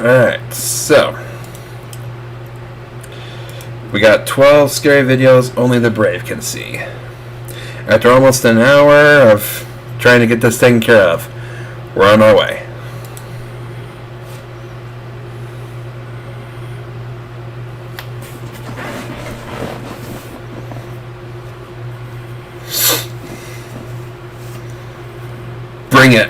Alright, so we got 12 scary videos only the brave can see. After almost an hour of trying to get this taken care of, we're on our way. Bring it.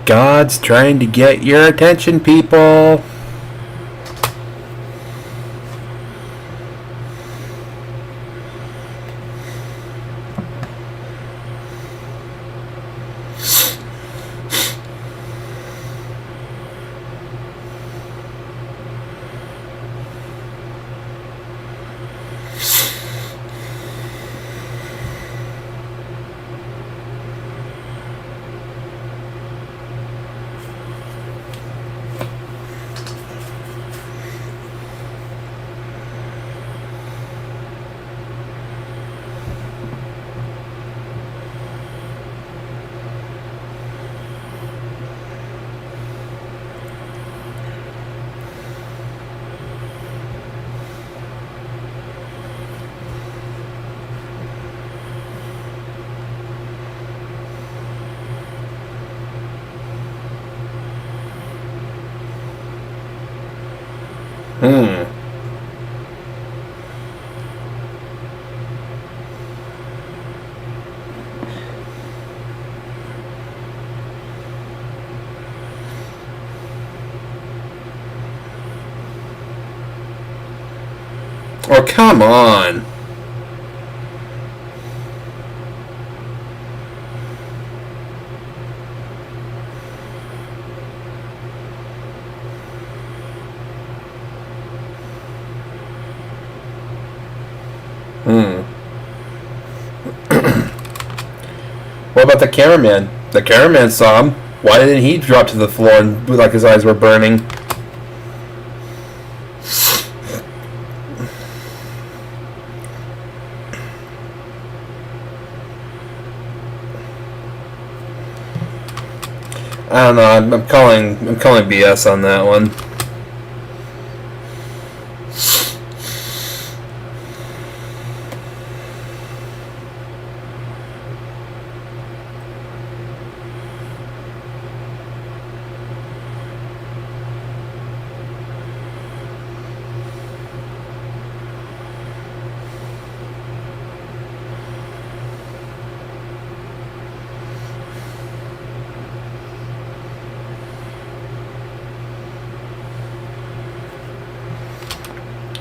God's trying to get your attention, people. Oh, come on. What about the cameraman? The cameraman saw him. Why didn't he drop to the floor and like his eyes were burning? I don't know. I'm calling BS on that one.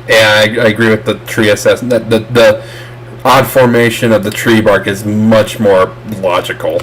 Yeah, I agree with the tree assessment. The odd formation of the tree bark is much more logical.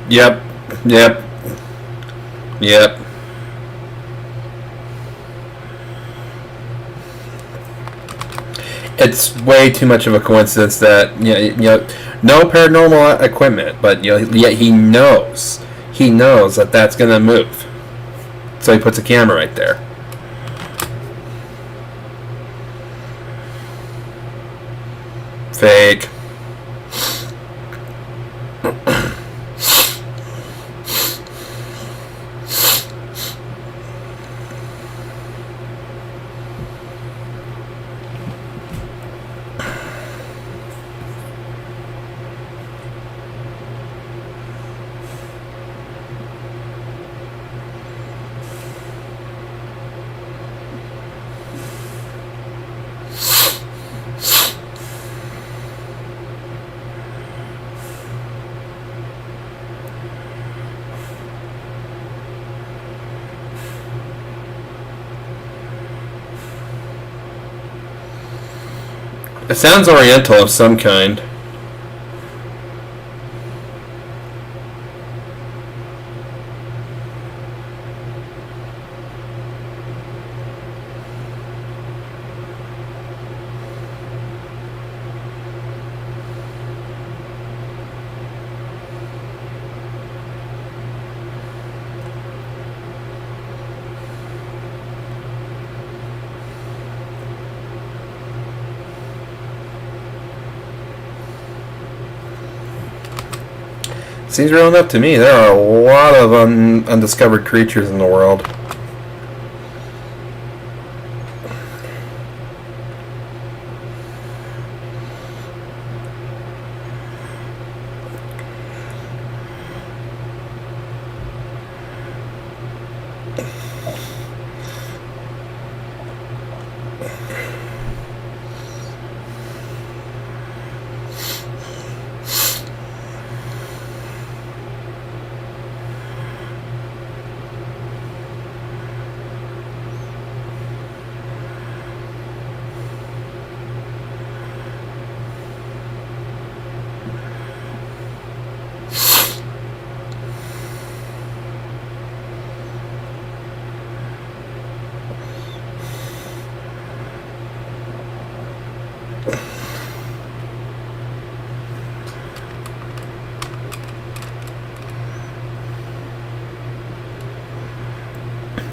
Yep. Yep. Yep. It's way too much of a coincidence that no paranormal equipment, but yet he knows that that's gonna move, so he puts a camera right there. Fake. It sounds oriental of some kind. Seems real enough to me. There are a lot of undiscovered creatures in the world.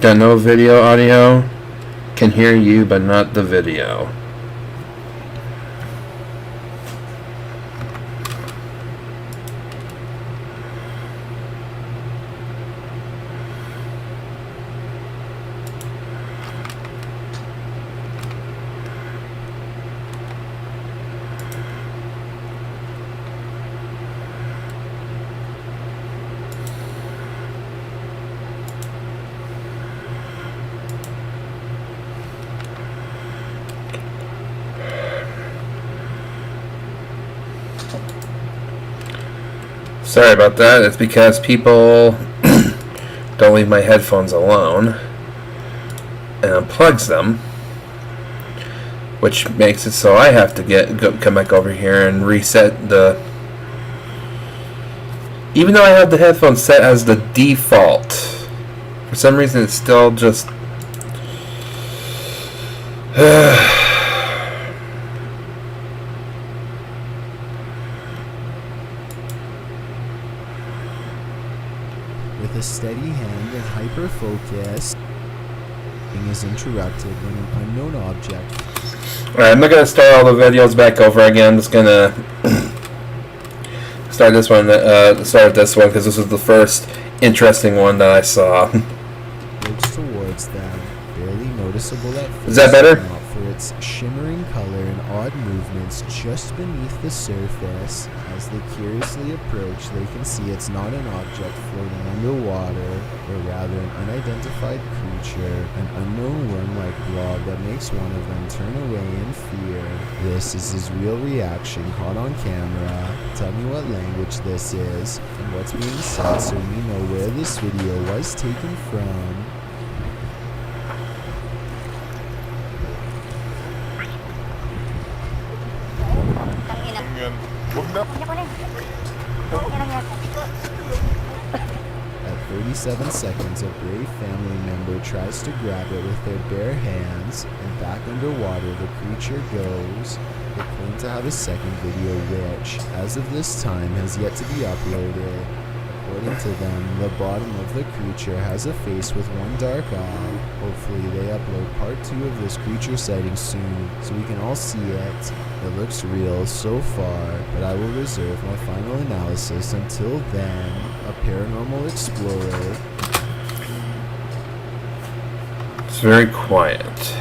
Got no video audio. Can hear you, but not the video. Sorry about that. It's because people don't leave my headphones alone and unplugs them, which makes it so I have to come back over here and reset the. Even though I have the headphones set as the default, for some reason it's still just. With a steady hand and hyper-focus, is interrupted when an unknown object... Alright, I'm not going to start all the videos back over again. I'm just going to start this one because this was the first interesting one that I saw. ...looks towards them, barely noticeable at first. Is that better? ...for its shimmering color and odd movements just beneath the surface. As they curiously approach, they can see it's not an object floating underwater, but rather an unidentified creature, an unknown worm-like blob that makes one of them turn away in fear. This is his real reaction caught on camera. Tell me what language this is, and what's being said so we know where this video was taken from. Yan. Huwag na. 37 seconds, a brave family member tries to grab it with their bare hands, and back underwater the creature goes. They claim to have a second video which, as of this time, has yet to be uploaded. According to them, the bottom of the creature has a face with one dark eye. Hopefully they upload part 2 of this creature sighting soon, so we can all see it. It looks real so far, but I will reserve my final analysis until then. A paranormal explorer. It's very quiet.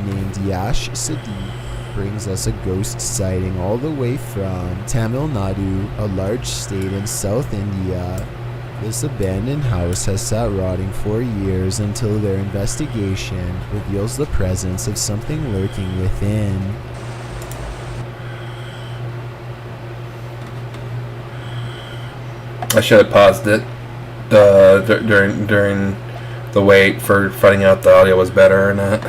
Named Yash Sadiq brings us a ghost sighting all the way from Tamil Nadu, a large state in South India. This abandoned house has sat rotting for years until their investigation reveals the presence of something lurking within. I should have paused it during the wait for finding out the audio was better or not.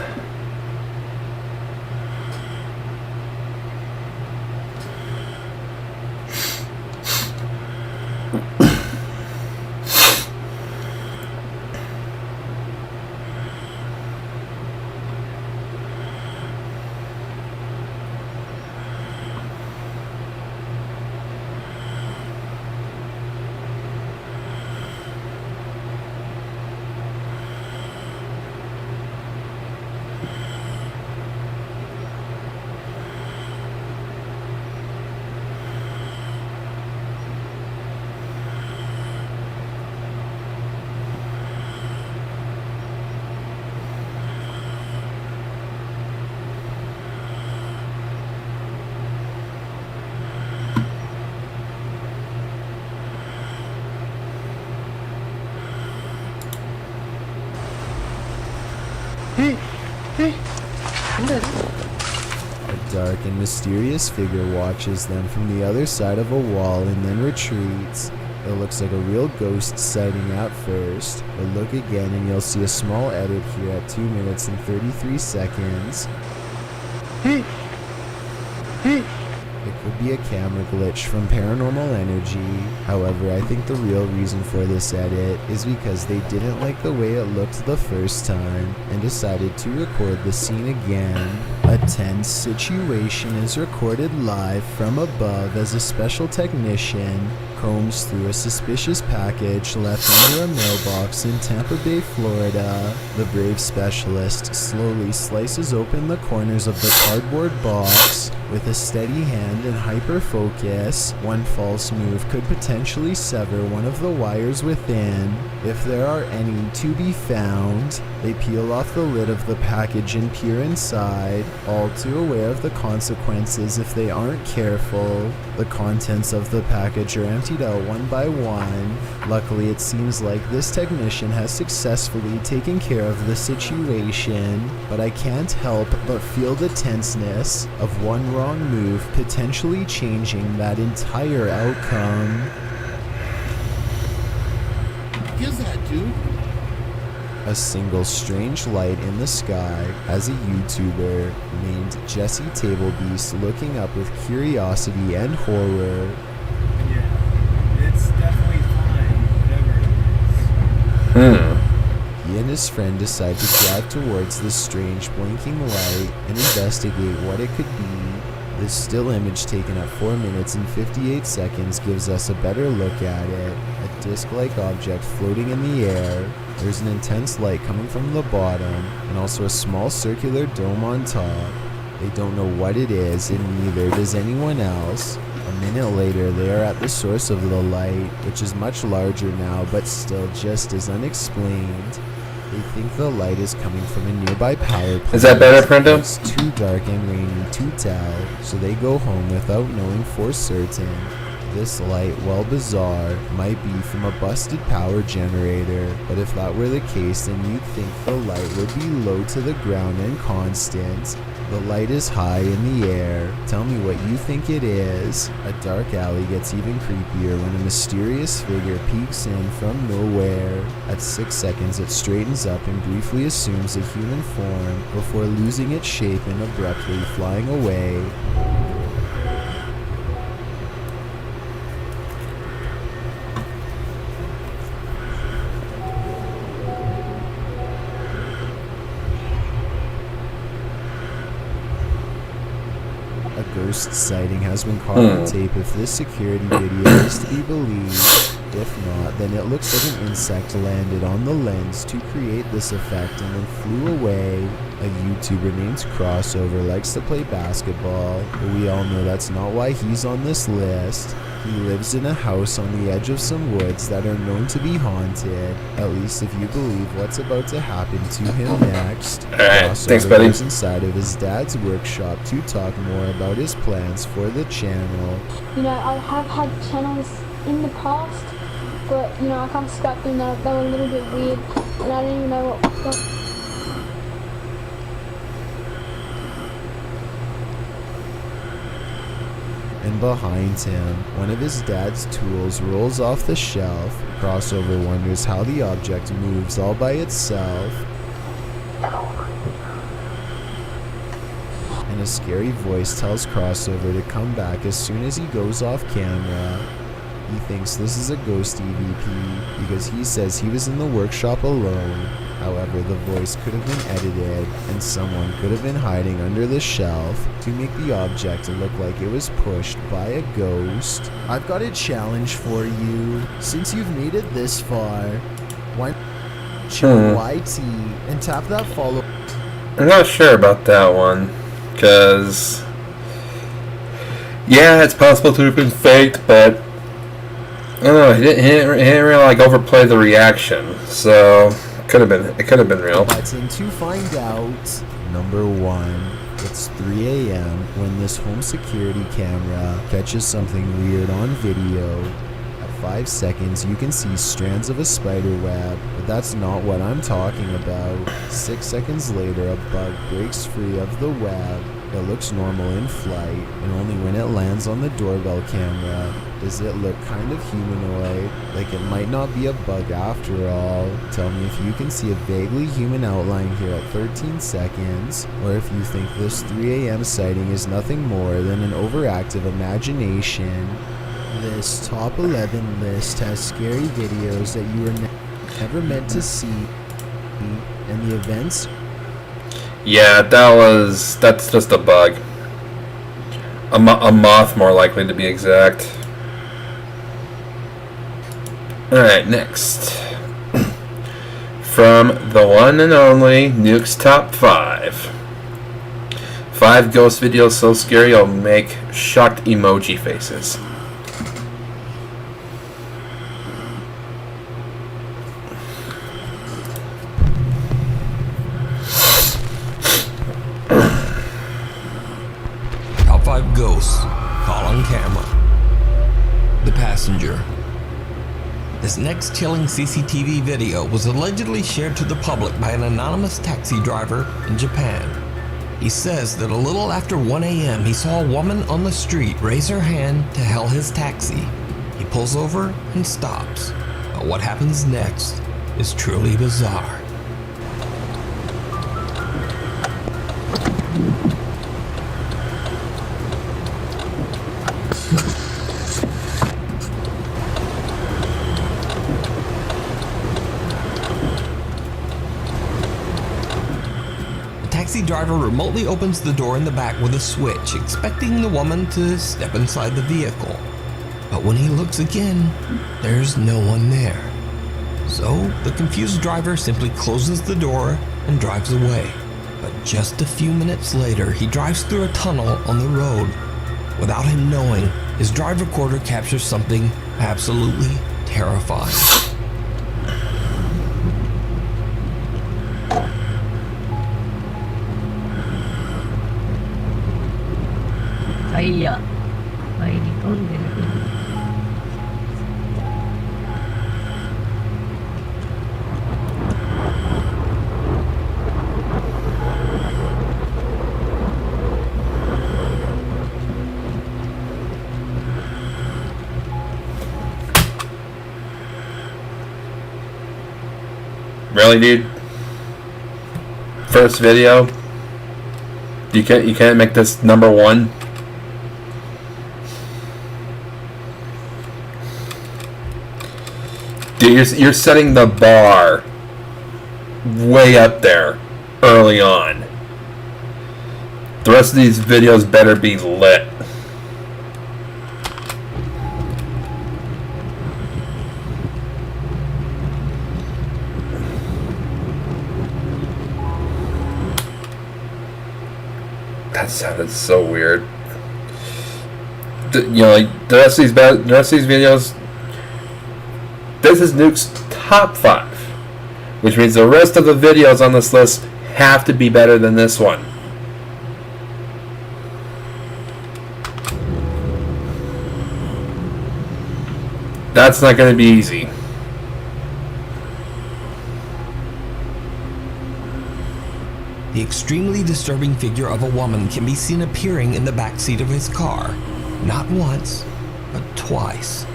A dark and mysterious figure watches them from the other side of a wall and then retreats. It looks like a real ghost sighting at first, but look again and you'll see a small edit here at 2 minutes and 33 seconds. It could be a camera glitch from Paranormal Energy. However, I think the real reason for this edit is because they didn't like the way it looked the first time and decided to record the scene again. A tense situation is recorded live from above as a special technician combs through a suspicious package left under a mailbox in Tampa Bay, Florida. The brave specialist slowly slices open the corners of the cardboard box. With a steady hand and hyper focus, one false move could potentially sever one of the wires within, if there are any to be found. They peel off the lid of the package and peer inside, all too aware of the consequences if they aren't careful. The contents of the package are emptied out one by one. Luckily, it seems like this technician has successfully taken care of the situation, but I can't help but feel the tenseness of one wrong move potentially changing that entire outcome. What is that, dude? A single strange light in the sky has a YouTuber named Jesse Tablebeast looking up with curiosity and horror. Yeah, it's definitely fine, whatever it is. He and his friend decide to drive towards this strange blinking light and investigate what it could be. This still image taken at 4 minutes and 58 seconds gives us a better look at it. A disc-like object floating in the air. There's an intense light coming from the bottom, and also a small circular dome on top. They don't know what it is, and neither does anyone else. A minute later, they are at the source of the light, which is much larger now, but still just as unexplained. They think the light is coming from a nearby power plant. Is that better, Prendo? It's too dark and rainy to tell, so they go home without knowing for certain. This light, while bizarre, might be from a busted power generator, but if that were the case, then you'd think the light would be low to the ground and constant. The light is high in the air. Tell me what you think it is. A dark alley gets even creepier when a mysterious figure peeks in from nowhere. At 6 seconds, it straightens up and briefly assumes a human form before losing its shape and abruptly flying away. A ghost sighting has been caught on tape if this security video is to be believed. If not, then it looks like an insect landed on the lens to create this effect and then flew away. A YouTuber named Crossover likes to play basketball, but we all know that's not why he's on this list. He lives in a house on the edge of some woods that are known to be haunted, at least if you believe what's about to happen to him next. Alright, thanks, buddy. Goes inside of his dad's workshop to talk more about his plans for the channel. You know, I have had channels in the past, but you know, I kind of scrapped them. They were a little bit weird, and I didn't even know what. And behind him, one of his dad's tools rolls off the shelf. Crossover wonders how the object moves all by itself. And a scary voice tells Crossover to come back as soon as he goes off camera. He thinks this is a ghost EVP because he says he was in the workshop alone. However, the voice could have been edited and someone could have been hiding under the shelf to make the object look like it was pushed by a ghost. I've got a challenge for you. Since you've made it this far, why not chill YT and tap that follow? I'm not sure about that one, because yeah, it's possible to have been faked, but I don't know. He didn't really like overplay the reaction, so it could have been real. Button to find out. Number 1. It's 3 a.m. when this home security camera catches something weird on video. At 5 seconds, you can see strands of a spider web, but that's not what I'm talking about. 6 seconds later, a bug breaks free of the web. It looks normal in flight, and only when it lands on the doorbell camera does it look kind of humanoid, like it might not be a bug after all. Tell me if you can see a vaguely human outline here at 13 seconds, or if you think this 3 a.m. sighting is nothing more than an overactive imagination. This top 11 list has scary videos that you were never meant to see, and the events. Yeah, that's just a bug. A moth, more likely to be exact. Alright, next. From the one and only Nuke's Top 5. 5 ghost videos so scary I'll make shocked emoji faces. Top 5 ghosts caught on camera. The passenger. This next chilling CCTV video was allegedly shared to the public by an anonymous taxi driver in Japan. He says that a little after 1 a.m. he saw a woman on the street raise her hand to hail his taxi. He pulls over and stops. But what happens next is truly bizarre. The taxi driver remotely opens the door in the back with a switch, expecting the woman to step inside the vehicle. But when he looks again, there's no one there. So the confused driver simply closes the door and drives away. But just a few minutes later, he drives through a tunnel on the road. Without him knowing, his drive recorder captures something absolutely terrifying. Saya baik ditonton. Really, dude? First video? You can't make this number one? Dude, you're setting the bar way up there early on. The rest of these videos better be lit. That sounded so weird. You know, like the rest of these videos. This is Nuke's top 5, which means the rest of the videos on this list have to be better than this one. That's not going to be easy. The extremely disturbing figure of a woman can be seen appearing in the back seat of his car, not once, but twice.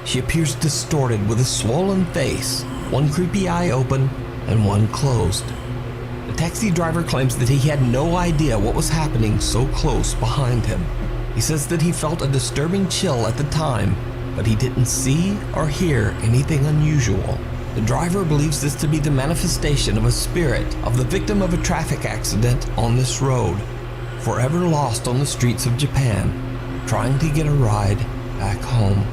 She appears distorted with a swollen face, one creepy eye open and one closed. The taxi driver claims that he had no idea what was happening so close behind him. He says that he felt a disturbing chill at the time, but he didn't see or hear anything unusual. The driver believes this to be the manifestation of a spirit of the victim of a traffic accident on this road, forever lost on the streets of Japan, trying to get a ride back home.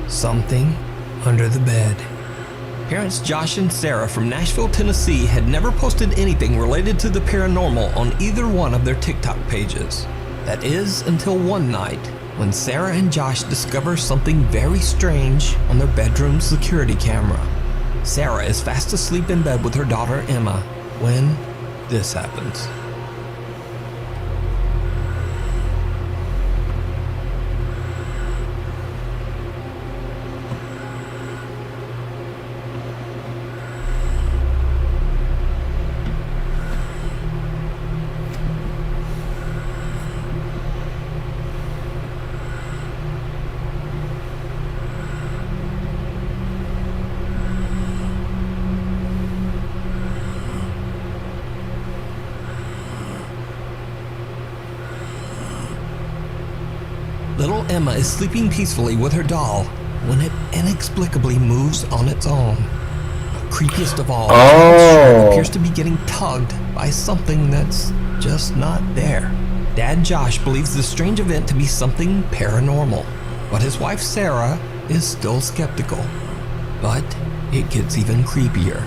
Something under the bed. Parents Josh and Sarah from Nashville, Tennessee had never posted anything related to the paranormal on either one of their TikTok pages. That is until one night when Sarah and Josh discover something very strange on their bedroom security camera. Sarah is fast asleep in bed with her daughter Emma when this happens. Little Emma is sleeping peacefully with her doll when it inexplicably moves on its own. But creepiest of all, it appears to be getting tugged by something that's just not there. Dad Josh believes the strange event to be something paranormal, but his wife Sarah is still skeptical. But it gets even creepier.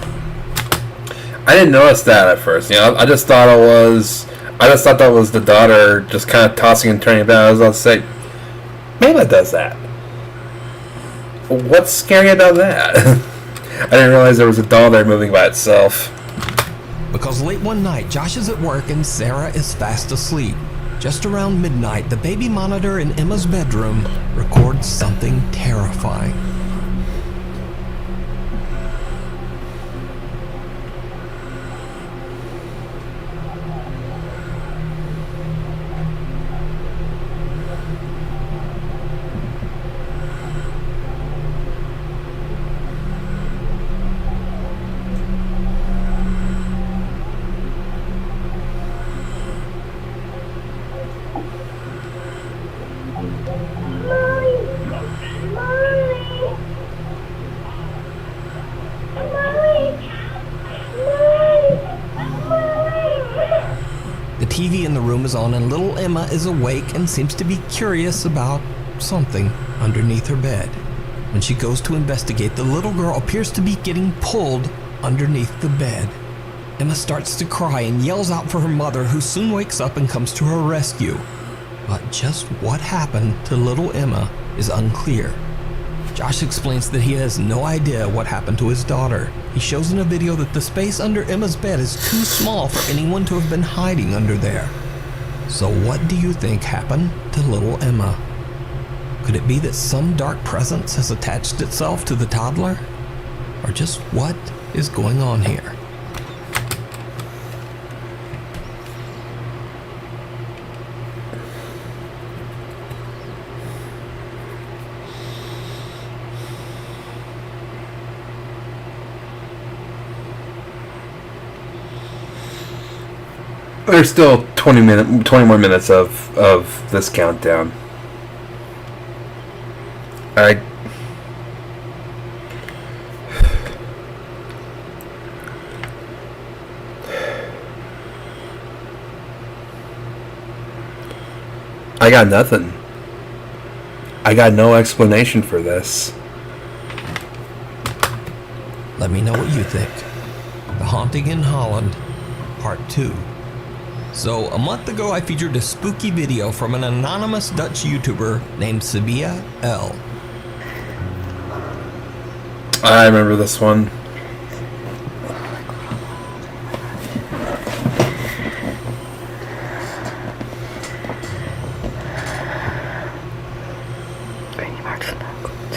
I didn't notice that at first. You know, I just thought that was the daughter just kind of tossing and turning about. I was about to say, Mela does that. What's scary about that? I didn't realize there was a doll there moving by itself. Because late one night, Josh is at work and Sarah is fast asleep. Just around midnight, the baby monitor in Emma's bedroom records something terrifying. The TV in the room is on and little Emma is awake and seems to be curious about something underneath her bed. When she goes to investigate, the little girl appears to be getting pulled underneath the bed. Emma starts to cry and yells out for her mother, who soon wakes up and comes to her rescue. But just what happened to little Emma is unclear. Josh explains that he has no idea what happened to his daughter. He shows in a video that the space under Emma's bed is too small for anyone to have been hiding under there. So what do you think happened to little Emma? Could it be that some dark presence has attached itself to the toddler? Or just what is going on here? There's still 20 more minutes of this countdown. I got nothing. I got no explanation for this. Let me know what you think. The Haunting in Holland, Part 2. So, a month ago I featured a spooky video from an anonymous Dutch YouTuber named Sabia L. I remember this one. Ik weet niet waar het vandaan komt.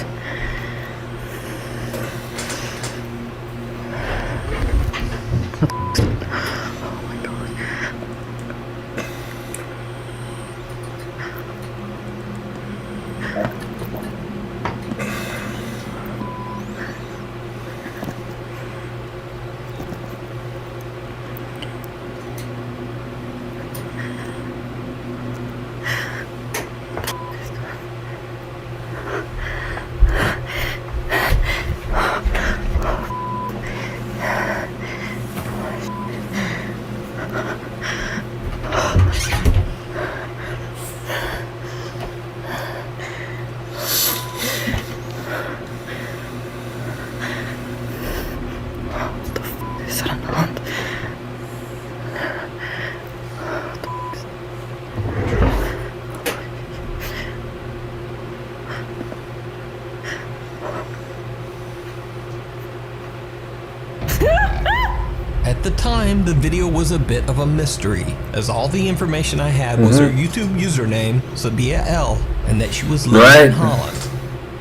Oh my god. Is er aan de hand? At the time, the video was a bit of a mystery, as all the information I had was her YouTube username, Sabia L, and that she was living in Holland.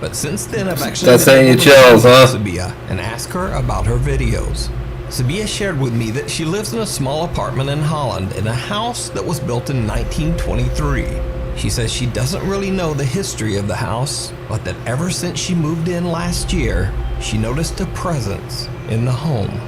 But since then, I've actually That's saying you chills, huh? Sabia and asked her about her videos. Sabia shared with me that she lives in a small apartment in Holland in a house that was built in 1923. She says she doesn't really know the history of the house, but that ever since she moved in last year, she noticed a presence in the home.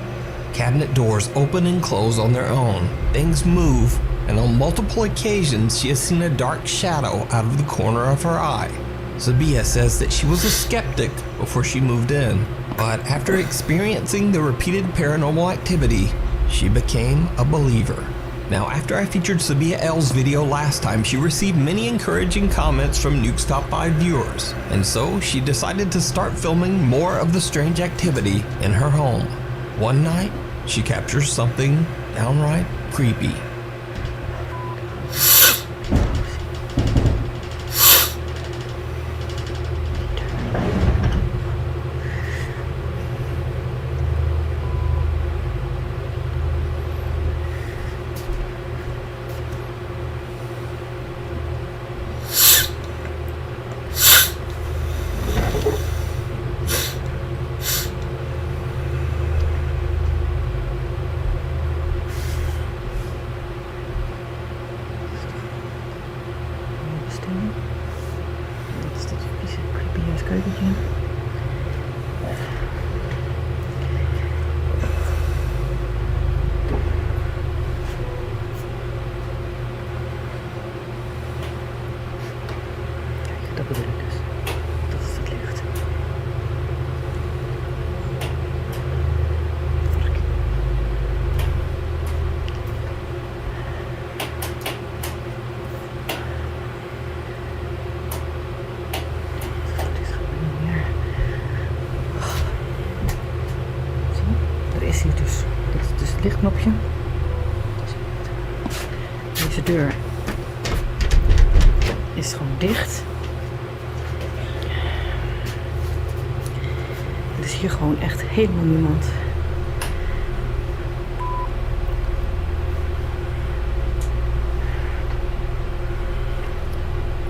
Cabinet doors open and close on their own, things move, and on multiple occasions she has seen a dark shadow out of the corner of her eye. Sabia says that she was a skeptic before she moved in, but after experiencing the repeated paranormal activity, she became a believer. Now, after I featured Sabia L's video last time, she received many encouraging comments from Nuke's Top 5 viewers, and so she decided to start filming more of the strange activity in her home. One night, she captures something downright creepy. Wat is dit vieze, creepy ass keukentje? Kijk, dat bedoel ik dus. Dat is het licht. Vark. Dit gaat niet meer. Zie, er is hier dus. Dit is dus het lichtknopje. Deze deur is gewoon dicht. Er is hier gewoon echt helemaal niemand.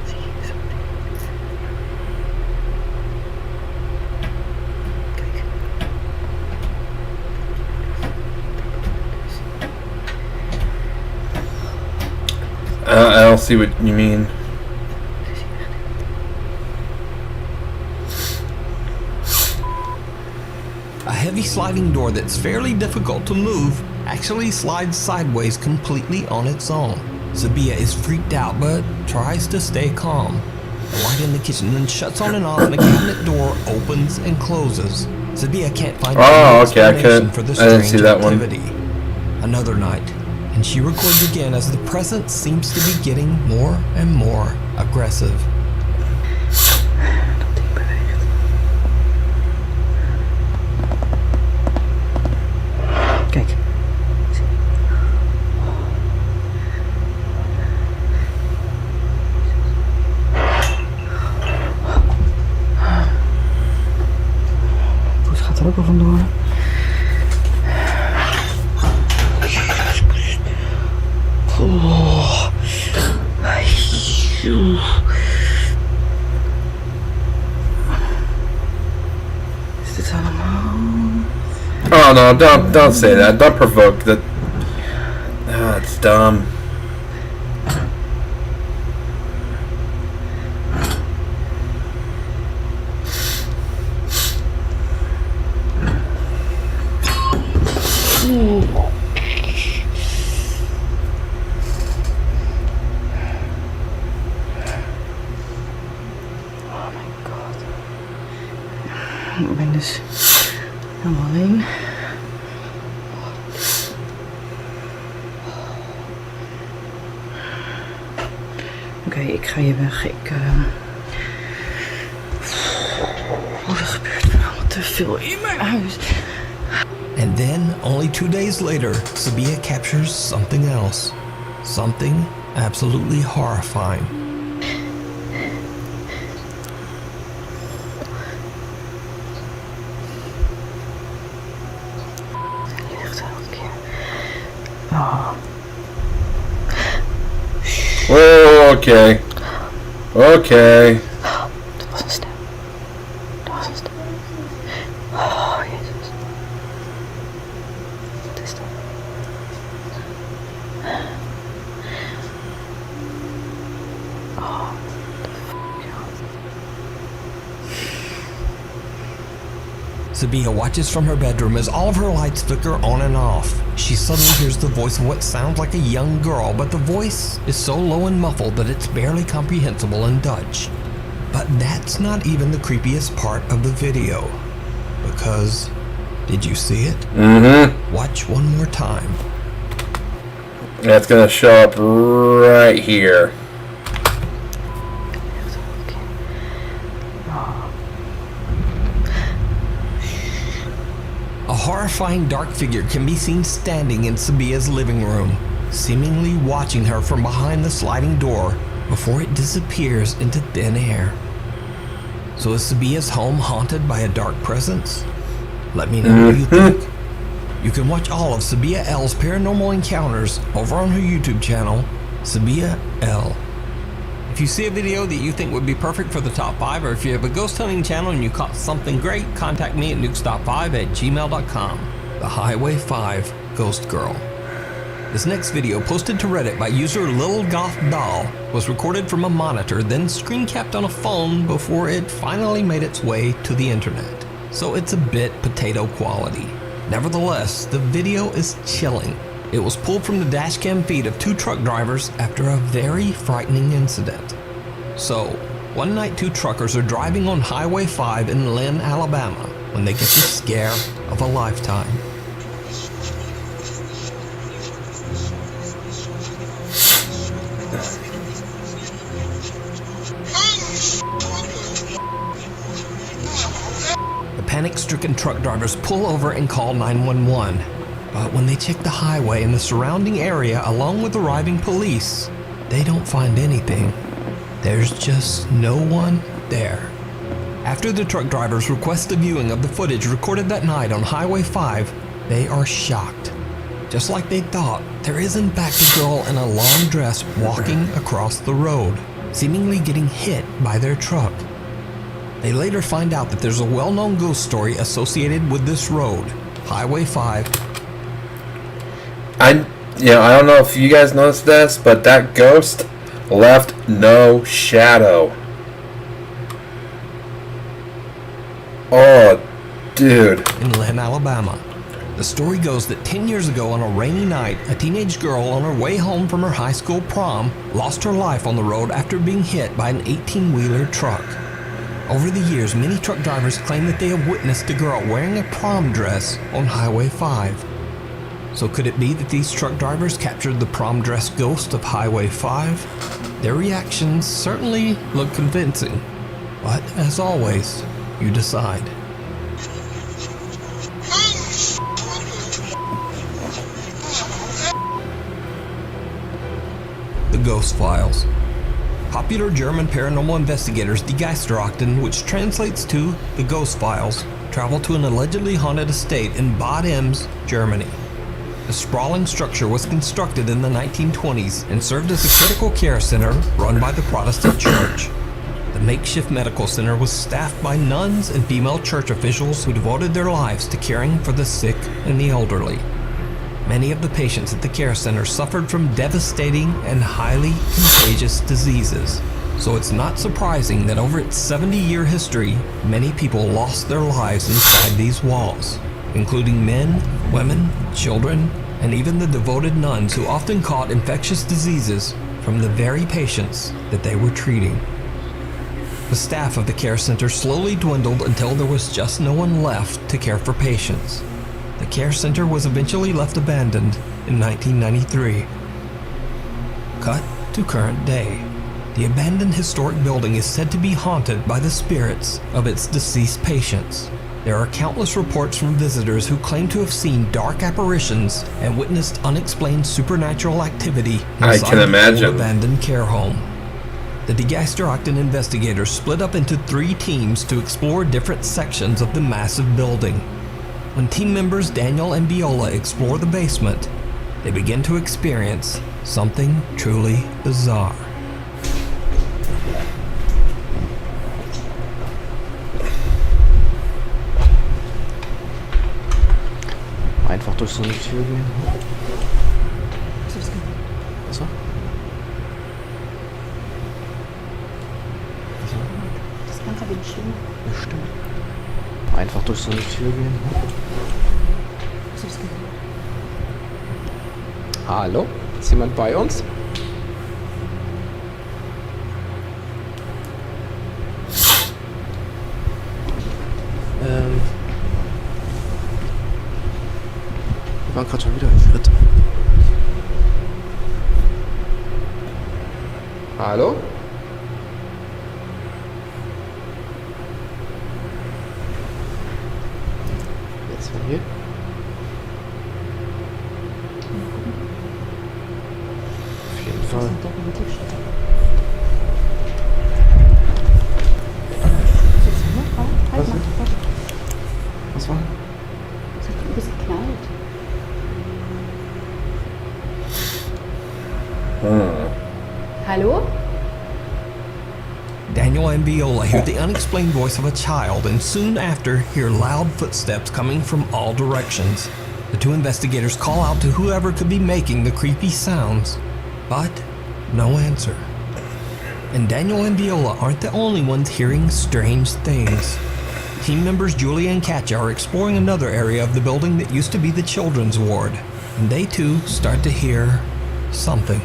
Zie je zo. Kijk. I don't see what you mean. Er is hier echt I heavy sliding door that's fairly difficult to move actually slides sideways completely on its own. Sabia is freaked out but tries to stay calm. The light in the kitchen then shuts on and off and a cabinet door opens and closes. Sabia can't find any explanation for the strange activity. Another night, and she records again as the presence seems to be getting more and more aggressive. Dat ding beweegt. Kijk. Poes gaat er ook al vandoor. Oh. Is dit allemaal? Oh no! Don't say that. Don't provoke that. Ah, it's dumb. Ik ben dus helemaal alleen. Oké, ik ga hier weg. Er gebeurt allemaal te veel in mijn huis. And then, only 2 days later, Sabia captures something else. Something absolutely horrifying. Licht elke keer. Oh. Oh, okay. Okay. Dat was een stem. Dat was een stem. Oh, Jezus. Wat is dat? Oh, Sabia watches from her bedroom as all of her lights flicker on and off. She suddenly hears the voice of what sounds like a young girl, but the voice is so low and muffled that it's barely comprehensible in Dutch. But that's not even the creepiest part of the video. Because, did you see it? Mm-hmm. Watch one more time. That's gonna show up right here. A horrifying dark figure can be seen standing in Sabia's living room, seemingly watching her from behind the sliding door before it disappears into thin air. So is Sabia's home haunted by a dark presence? Let me know what you think. You can watch all of Sabia L's paranormal encounters over on her YouTube channel, Sabia L. If you see a video that you think would be perfect for the top 5, or if you have a ghost hunting channel and you caught something great, contact me at nukestop5@gmail.com. The Highway 5 Ghost Girl. This next video, posted to Reddit by user Lil Goth Doll, was recorded from a monitor, then screen capped on a phone before it finally made its way to the internet. So it's a bit potato quality. Nevertheless, the video is chilling. It was pulled from the dashcam feed of 2 truck drivers after a very frightening incident. So, one night 2 truckers are driving on Highway 5 in Lynn, Alabama, when they get the scare of a lifetime. The panic-stricken truck drivers pull over and call 911. But when they check the highway and the surrounding area along with arriving police, they don't find anything. There's just no one there. After the truck drivers request a viewing of the footage recorded that night on Highway 5, they are shocked. Just like they thought, there is in fact a girl in a long dress walking across the road, seemingly getting hit by their truck. They later find out that there's a well-known ghost story associated with this road, Highway 5. I don't know if you guys noticed this, but that ghost left no shadow. Oh, Dude. in Lynn, Alabama. The story goes that 10 years ago on a rainy night, a teenage girl on her way home from her high school prom lost her life on the road after being hit by an 18-wheeler truck. Over the years, many truck drivers claim that they have witnessed a girl wearing a prom dress on Highway 5. So could it be that these truck drivers captured the prom dress ghost of Highway 5? Their reactions certainly look convincing. But as always, you decide. The Ghost Files. Popular German paranormal investigators Die Geisterakten, which translates to The Ghost Files, travel to an allegedly haunted estate in Bad Ems, Germany. The sprawling structure was constructed in the 1920s and served as a critical care center run by the Protestant Church. The makeshift medical center was staffed by nuns and female church officials who devoted their lives to caring for the sick and the elderly. Many of the patients at the care center suffered from devastating and highly contagious diseases. So it's not surprising that over its 70-year history, many people lost their lives inside these walls, including men, women, children, and even the devoted nuns who often caught infectious diseases from the very patients that they were treating. The staff of the care center slowly dwindled until there was just no one left to care for patients. The care center was eventually left abandoned in 1993. Cut to current day. The abandoned historic building is said to be haunted by the spirits of its deceased patients. There are countless reports from visitors who claim to have seen dark apparitions and witnessed unexplained supernatural activity inside the old abandoned care home. The Die Geisterakten investigators split up into 3 teams to explore different sections of the massive building. When team members Daniel and Viola explore the basement, they begin to experience something truly bizarre. Einfach durch so eine Tür gehen. Achso. Das kannst du aber nicht stimmen. Ja, stimmt. Einfach durch so eine Tür gehen. Hallo? Ist jemand bei uns? Wir waren gerade schon wieder im Schritt. Hallo? Jetzt von hier. Auf jeden Fall. Was war? Es hat ein bisschen geknallt. Hallo? Daniel and Viola hear the unexplained voice of a child and soon after hear loud footsteps coming from all directions. The 2 investigators call out to whoever could be making the creepy sounds, but no answer. And Daniel and Viola aren't the only ones hearing strange things. Team members Julia and Katja are exploring another area of the building that used to be the children's ward, and they too start to hear something.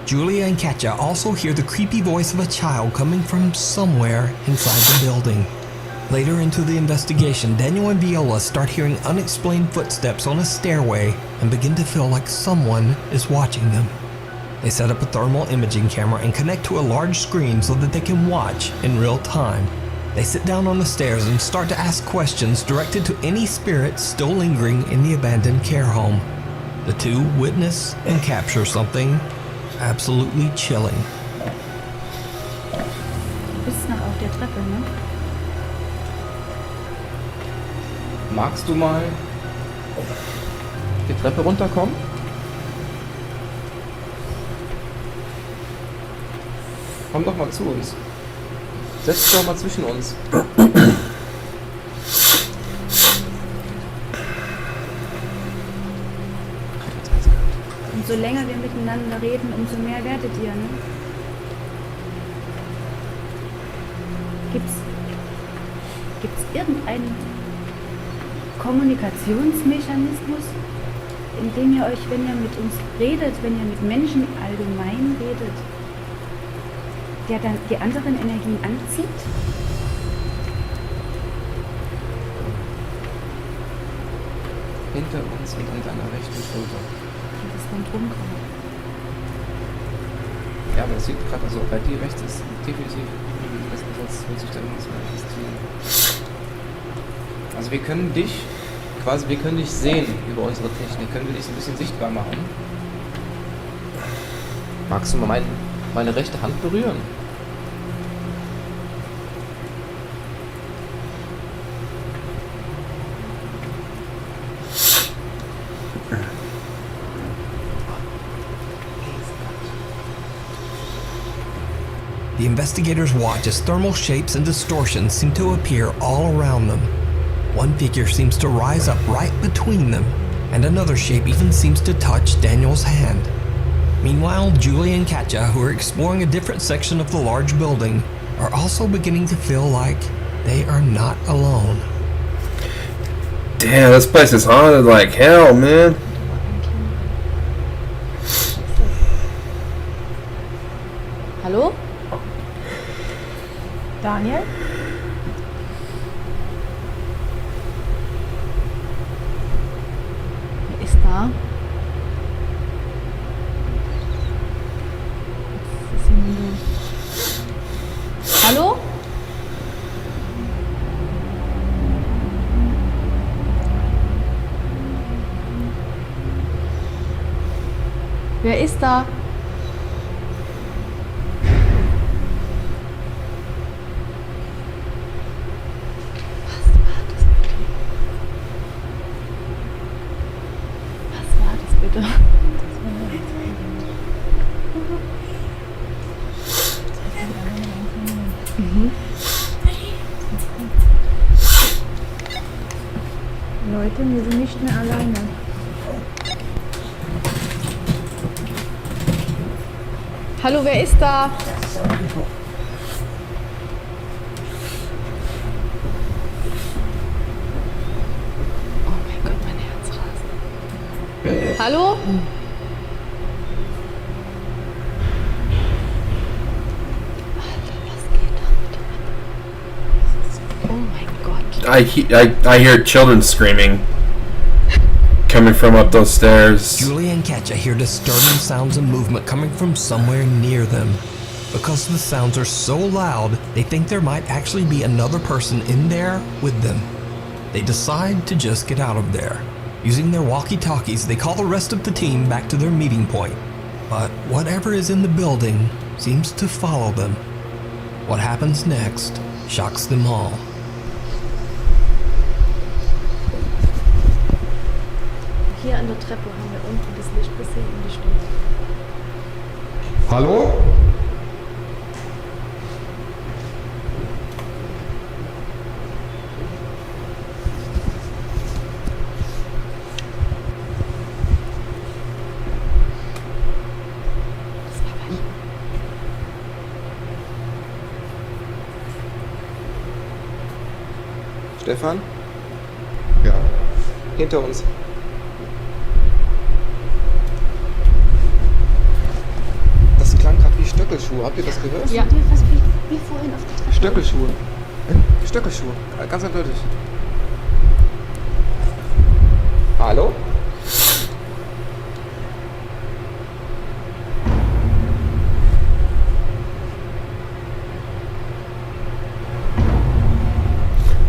Julia and Katja also hear the creepy voice of a child coming from somewhere inside the building. Later into the investigation, Daniel and Viola start hearing unexplained footsteps on a stairway and begin to feel like someone is watching them. They set up a thermal imaging camera and connect to a large screen so that they can watch in real time. They sit down on the stairs and start to ask questions directed to any spirits still lingering in the abandoned care home. The 2 witness and capture something absolutely chilling. Treppe, ne? Magst du mal die Treppe runterkommen? Komm doch mal zu uns. Setz dich doch mal zwischen uns. Umso länger wir miteinander reden, umso mehr werdet ihr, ne? Gibt's irgendeinen Kommunikationsmechanismus, in dem ihr euch, wenn ihr mit uns redet, wenn ihr mit Menschen allgemein redet, der dann die anderen Energien anzieht? Hinter uns und an deiner rechten Schulter. Das rundherum kommt. Ja, aber es sieht gerade, also bei dir rechts ist definitiv bestenfalls wird sich da irgendwas manifestieren. Also wir können dich sehen über unsere Technik, können wir dich so ein bisschen sichtbar machen. Magst du mal meine rechte Hand berühren? The investigators watch as thermal shapes and distortions seem to appear all around them. One figure seems to rise up right between them, and another shape even seems to touch Daniel's hand. Meanwhile, Julie and Katja, who are exploring a different section of the large building, are also beginning to feel like they are not alone. Damn, this place is haunted like hell, man. Hallo? Daniel? Wer ist da? Was ist denn los? Hallo? Wer ist da? Bitte. Leute, wir sind nicht mehr alleine. Hallo, wer ist da? Oh mein Gott, mein Herz rast. Hallo? Alter, was geht da? Oh mein Gott. I hear children screaming coming from up those stairs. Julie and Katja hear disturbing sounds and movement coming from somewhere near them. Because the sounds are so loud, they think there might actually be another person in there with them. They decide to just get out of there. Using their walkie-talkies, they call the rest of the team back to their meeting point. But whatever is in the building seems to follow them. What happens next shocks them all. Hier an der Treppe haben wir unten das Licht gesehen und die Stimme. Hallo? Stefan? Ja. Hinter uns. Das klang gerade wie Stöckelschuhe. Habt ihr das gehört? Ja. Was wie vorhin auf der Treppe. Stöckelschuhe. Stöckelschuhe. Ganz eindeutig. Hallo?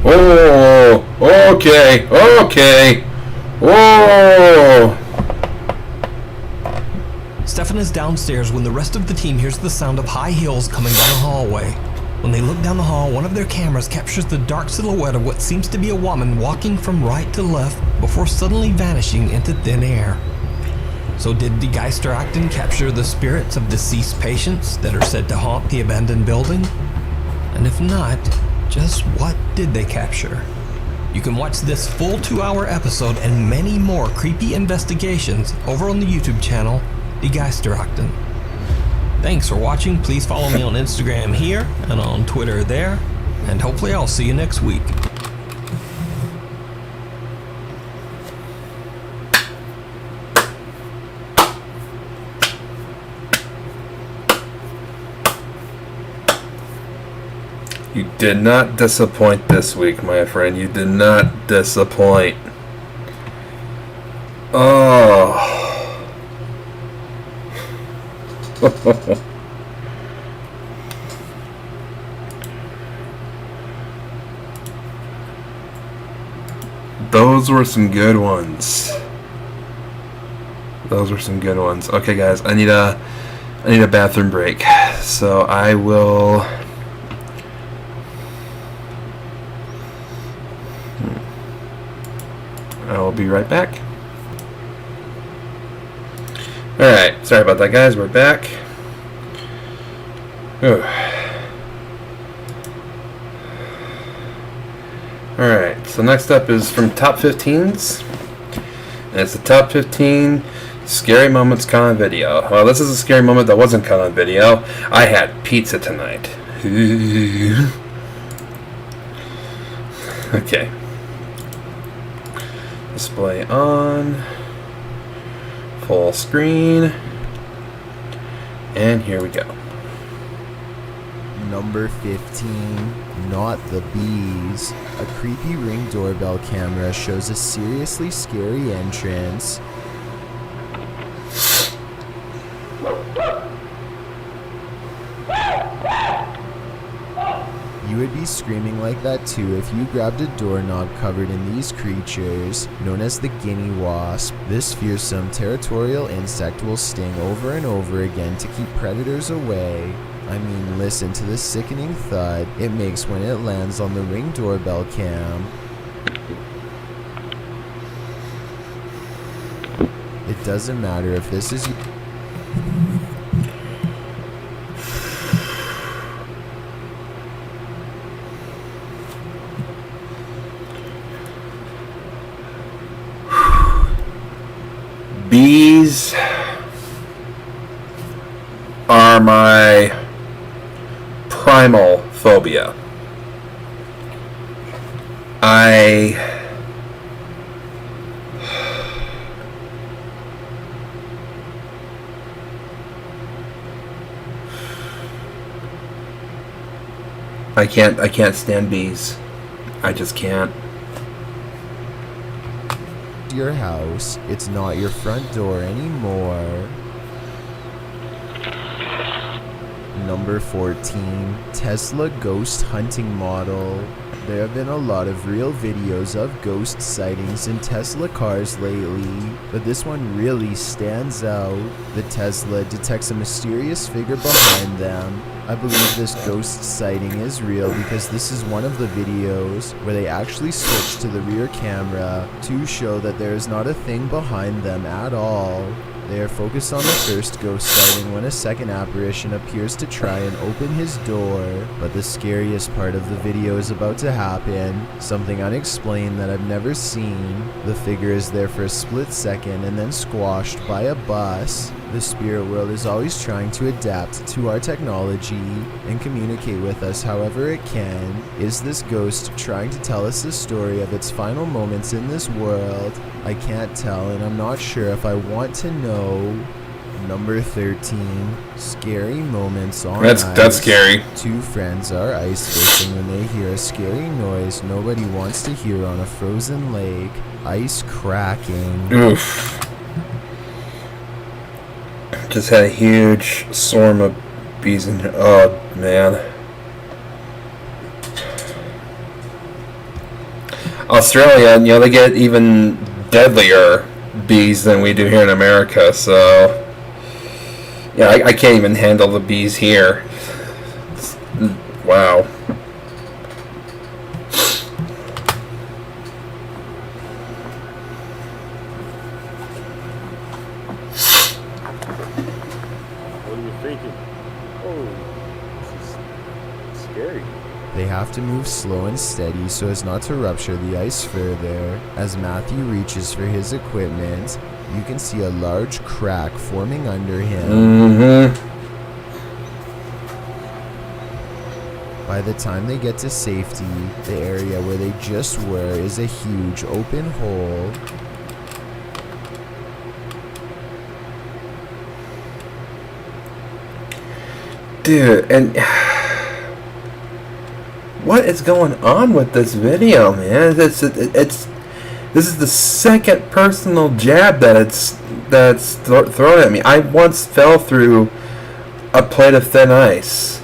Oh, okay, okay. Oh. Stefan is downstairs when the rest of the team hears the sound of high heels coming down a hallway. When they look down the hall, one of their cameras captures the dark silhouette of what seems to be a woman walking from right to left before suddenly vanishing into thin air. So did Die Geisterakten capture the spirits of deceased patients that are said to haunt the abandoned building? And if not, just what did they capture? You can watch this full 2-hour episode and many more creepy investigations over on the YouTube channel, Die Geisterakten. Thanks for watching. Please follow me on Instagram here and on Twitter there, and hopefully I'll see you next week. You did not disappoint this week, my friend. You did not disappoint. Oh. Those were some good ones. Those were some good ones. Okay, guys, I need a bathroom break. So I will be right back. Alright, sorry about that, guys. We're back. Alright, so next up is from Top 15s. And it's the Top 15 Scary Moments comment video. Well, this is a scary moment that wasn't caught on video. I had pizza tonight. Okay. Display on. Full screen. And here we go. Number 15, Not the Bees. A creepy Ring doorbell camera shows a seriously scary entrance. You would be screaming like that too if you grabbed a doorknob covered in these creatures, known as the guinea wasp. This fearsome territorial insect will sting over and over again to keep predators away. I mean, listen to the sickening thud it makes when it lands on the Ring doorbell cam. It doesn't matter if this is... Bees are my primal phobia. I can't stand bees. I just can't. your house, it's not your front door anymore. Number 14, Tesla ghost hunting model. There have been a lot of real videos of ghost sightings in Tesla cars lately, but this one really stands out. The Tesla detects a mysterious figure behind them. I believe this ghost sighting is real because this is one of the videos where they actually switch to the rear camera to show that there is not a thing behind them at all. They are focused on the first ghost sighting when a second apparition appears to try and open his door. But the scariest part of the video is about to happen, something unexplained that I've never seen. The figure is there for a split second and then squashed by a bus. The spirit world is always trying to adapt to our technology and communicate with us however it can. Is this ghost trying to tell us the story of its final moments in this world? I can't tell, and I'm not sure if I want to know. Number 13, scary moments on ice. That's scary. Two friends are ice fishing when they hear a scary noise nobody wants to hear on a frozen lake. Ice cracking. Oof. Just had a huge swarm of bees in here. Oh, man. Australia, you know, they get even deadlier bees than we do here in America, so yeah, I can't even handle the bees here. Wow. What are you thinking? Oh, this is scary. They have to move slow and steady so as not to rupture the ice further. As Matthew reaches for his equipment, you can see a large crack forming under him. Mm-hmm. By the time they get to safety, the area where they just were is a huge open hole. Dude, and what is going on with this video, man? It's this is the second personal jab that's thrown at me. I once fell through a plate of thin ice.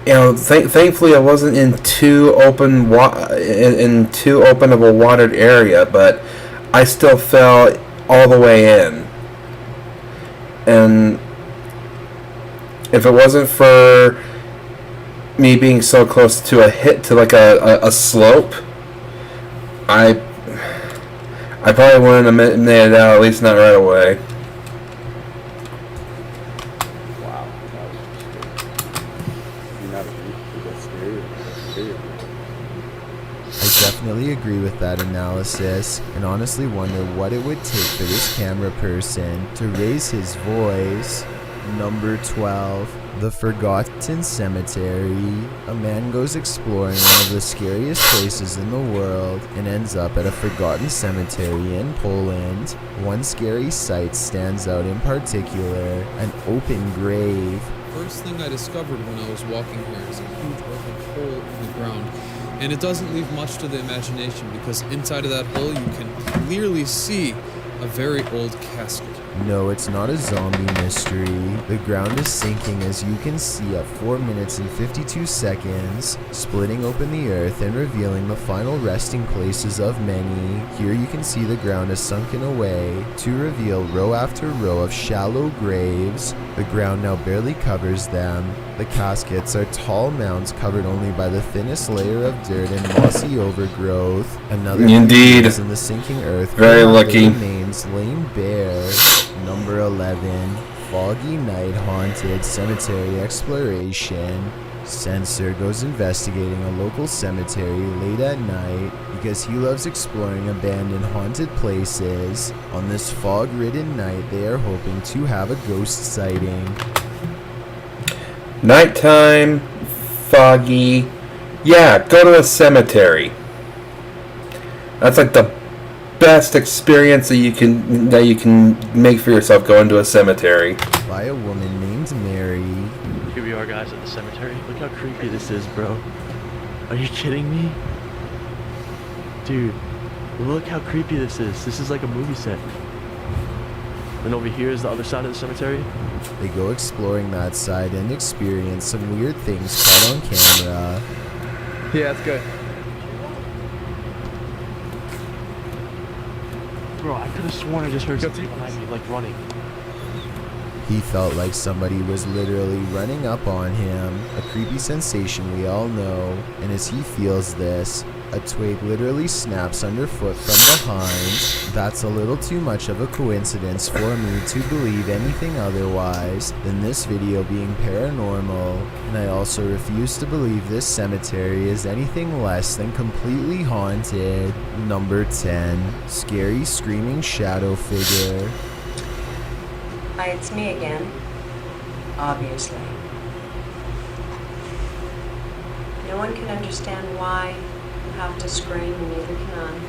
You know, thankfully I wasn't in too open in too open of a watered area, but I still fell all the way in. And if it wasn't for me being so close to a slope, I probably wouldn't have made it out, at least not right away. Wow, that was scary. You're not that's scary. That's scary. I definitely agree with that analysis, and honestly wonder what it would take for this camera person to raise his voice. Number 12. The Forgotten Cemetery. A man goes exploring one of the scariest places in the world and ends up at a forgotten cemetery in Poland. One scary sight stands out in particular, an open grave. First thing I discovered when I was walking here is a huge open hole in the ground. And it doesn't leave much to the imagination because inside of that hole you can clearly see a very old casket. No, it's not a zombie mystery. The ground is sinking as you can see at 4 minutes and 52 seconds, splitting open the earth and revealing the final resting places of many. Here you can see the ground is sunken away to reveal row after row of shallow graves. The ground now barely covers them. The caskets are tall mounds covered only by the thinnest layer of dirt and mossy overgrowth. Another Indeed. in the sinking earth. Very lucky. Remains laying bare. Number 11. Foggy Night Haunted Cemetery Exploration. Sensor goes investigating a local cemetery late at night because he loves exploring abandoned haunted places. On this fog-ridden night, they are hoping to have a ghost sighting. Nighttime, foggy. Yeah, go to a cemetery. That's like the best experience that you can make for yourself, going to a cemetery. By a woman named Mary. Here we are, guys, at the cemetery. Look how creepy this is, bro. Are you kidding me? Dude, look how creepy this is. This is like a movie set. And over here is the other side of the cemetery. They go exploring that side and experience some weird things caught on camera. Yeah, that's good. Bro, I could have sworn I just heard something behind me, like running. He felt like somebody was literally running up on him, a creepy sensation we all know, and as he feels this, a twig literally snaps underfoot from behind. That's a little too much of a coincidence for me to believe anything otherwise than this video being paranormal, and I also refuse to believe this cemetery is anything less than completely haunted. Number 10. Scary screaming shadow figure. Hi, it's me again. Obviously. No one can understand why you have to scream, and neither can I.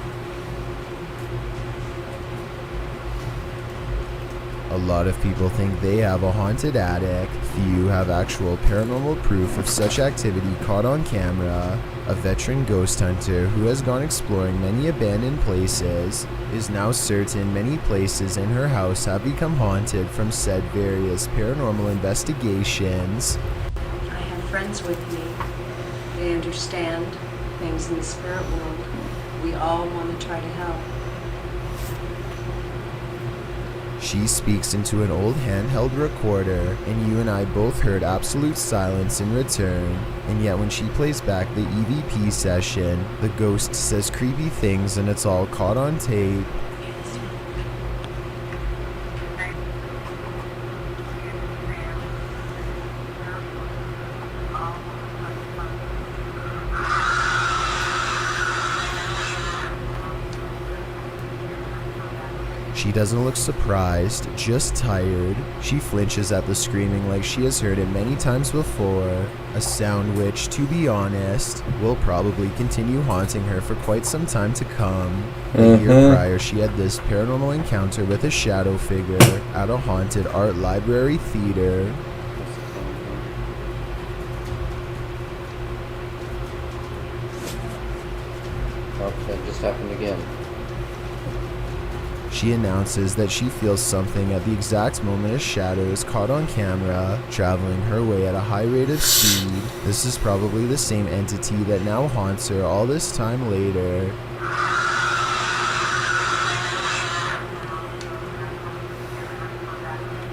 A lot of people think they have a haunted attic. Few have actual paranormal proof of such activity caught on camera. A veteran ghost hunter who has gone exploring many abandoned places is now certain many places in her house have become haunted from said various paranormal investigations. I have friends with me. They understand things in the spirit world. We all want to try to help. She speaks into an old handheld recorder, and you and I both heard absolute silence in return. And yet when she plays back the EVP session, the ghost says creepy things and it's all caught on tape. She doesn't look surprised, just tired. She flinches at the screaming like she has heard it many times before, a sound which, to be honest, will probably continue haunting her for quite some time to come. A year prior, she had this paranormal encounter with a shadow figure at a haunted art library theater. Oh, that just happened again. She announces that she feels something at the exact moment a shadow is caught on camera, traveling her way at a high rate of speed. This is probably the same entity that now haunts her all this time later.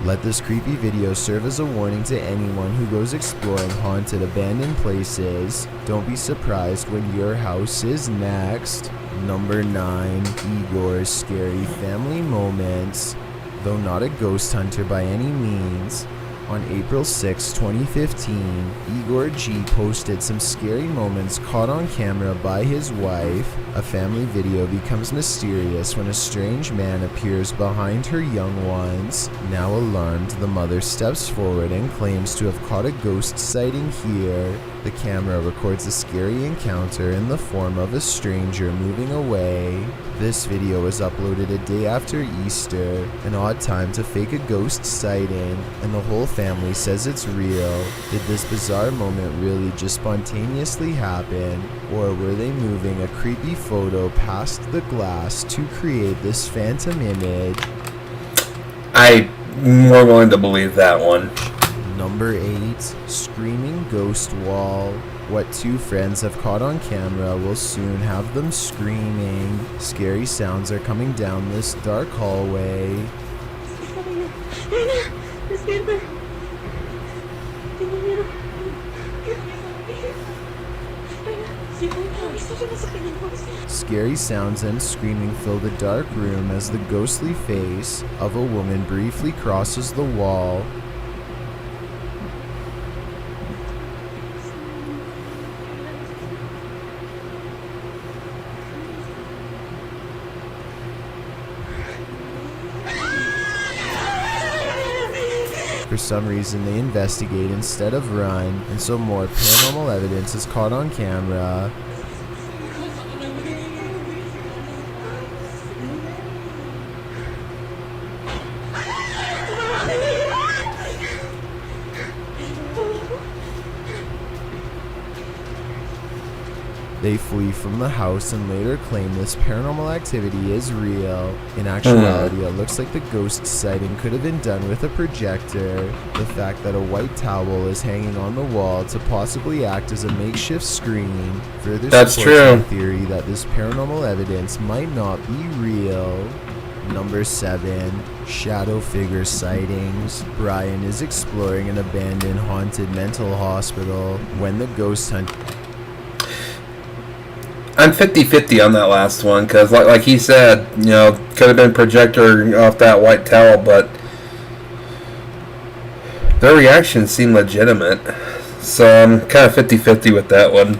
Let this creepy video serve as a warning to anyone who goes exploring haunted abandoned places. Don't be surprised when your house is next. Number 9, Igor's scary family moments. Though not a ghost hunter by any means, on April 6, 2015, Igor G posted some scary moments caught on camera by his wife. A family video becomes mysterious when a strange man appears behind her young ones. Now alarmed, the mother steps forward and claims to have caught a ghost sighting here. The camera records a scary encounter in the form of a stranger moving away. This video was uploaded a day after Easter, an odd time to fake a ghost sighting, and the whole family says it's real. Did this bizarre moment really just spontaneously happen, or were they moving a creepy photo past the glass to create this phantom image? I'm more willing to believe that one. Number 8, Screaming Ghost Wall. What two friends have caught on camera will soon have them screaming. Scary sounds are coming down this dark hallway. Scary sounds and screaming fill the dark room as the ghostly face of a woman briefly crosses the wall. For some reason, they investigate instead of run, and so more paranormal evidence is caught on camera. They flee from the house and later claim this paranormal activity is real. In actuality, it looks like the ghost sighting could have been done with a projector. The fact that a white towel is hanging on the wall to possibly act as a makeshift screen further supports the theory that this paranormal evidence might not be real. Number 7, Shadow Figure Sightings. Brian is exploring an abandoned haunted mental hospital when the ghost hunt... I'm 50-50 on that last one, because like he said, you know, could have been projector off that white towel, but their reactions seem legitimate. So I'm kind of 50-50 with that one.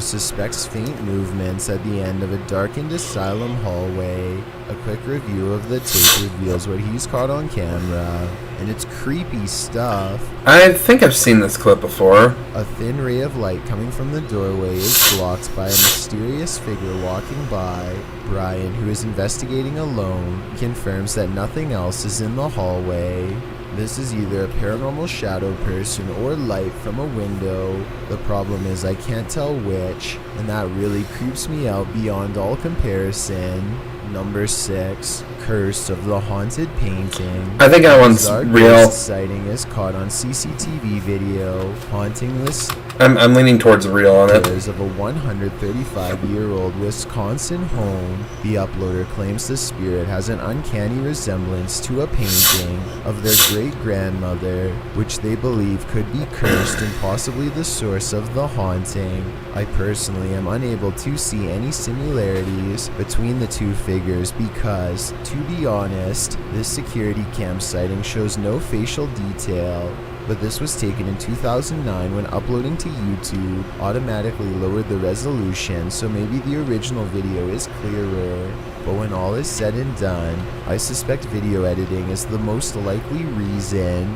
Suspects faint movements at the end of a darkened asylum hallway. A quick review of the tape reveals what he's caught on camera, and it's creepy stuff. I think I've seen this clip before. A thin ray of light coming from the doorway is blocked by a mysterious figure walking by. Brian, who is investigating alone, confirms that nothing else is in the hallway. This is either a paranormal shadow person or light from a window. The problem is I can't tell which, and that really creeps me out beyond all comparison. Number 6, curse of the haunted painting. I think that one's Bizarre real. ghost sighting is caught on CCTV video, haunting this I'm leaning towards real on it. of a 135-year-old Wisconsin home. The uploader claims the spirit has an uncanny resemblance to a painting of their great-grandmother, which they believe could be cursed and possibly the source of the haunting. I personally am unable to see any similarities between the two figures because, to be honest, this security cam sighting shows no facial detail. But this was taken in 2009 when uploading to YouTube automatically lowered the resolution, so maybe the original video is clearer. But when all is said and done, I suspect video editing is the most likely reason.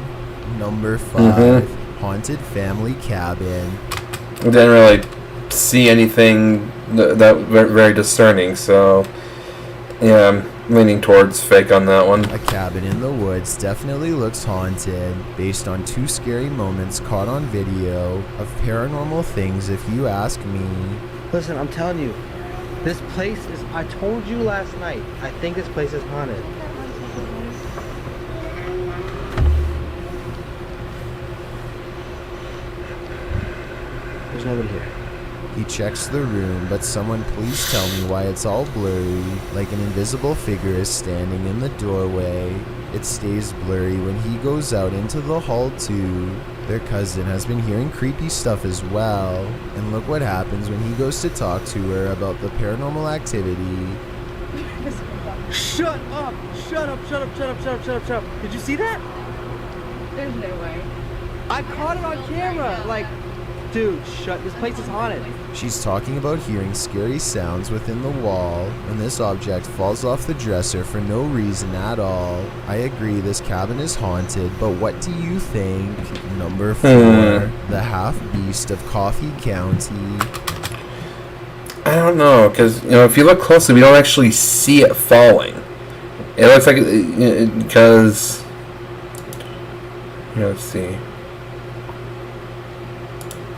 Number 5, Haunted Family Cabin. We didn't really see anything that very discerning, so yeah, I'm leaning towards fake on that one. A cabin in the woods definitely looks haunted, based on 2 scary moments caught on video of paranormal things if you ask me. Listen, I'm telling you, this place is, I told you last night, I think this place is haunted. There's nobody here. He checks the room, but someone please tell me why it's all blurry, like an invisible figure is standing in the doorway. It stays blurry when he goes out into the hall too. Their cousin has been hearing creepy stuff as well, and look what happens when he goes to talk to her about the paranormal activity. Shut up! Shut up, shut up, shut up, shut up, shut up, shut up. Did you see that? There's no way. I caught it on camera! Like, dude, shut, this place is haunted. She's talking about hearing scary sounds within the wall, and this object falls off the dresser for no reason at all. I agree this cabin is haunted, but what do you think? Number 4, the half-beast of Coffee County. I don't know, because if you look closely, we don't actually see it falling. It looks like because let's see.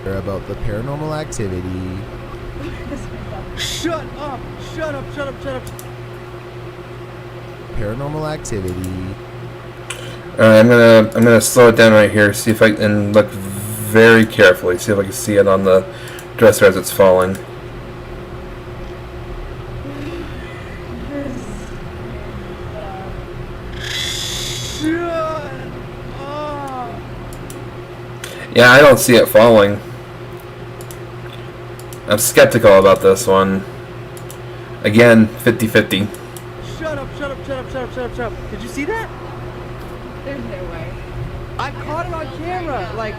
About the paranormal activity. Shut up! Shut up, shut up, shut up. Paranormal activity. I'm gonna slow it down right here, see if I can look very carefully, see if I can see it on the dresser as it's falling. Shut up! Yeah, I don't see it falling. I'm skeptical about this one. Again, 50-50. Shut up, shut up, shut up, shut up, shut up, shut up. Did you see that? There's no way. I caught it on camera! Like,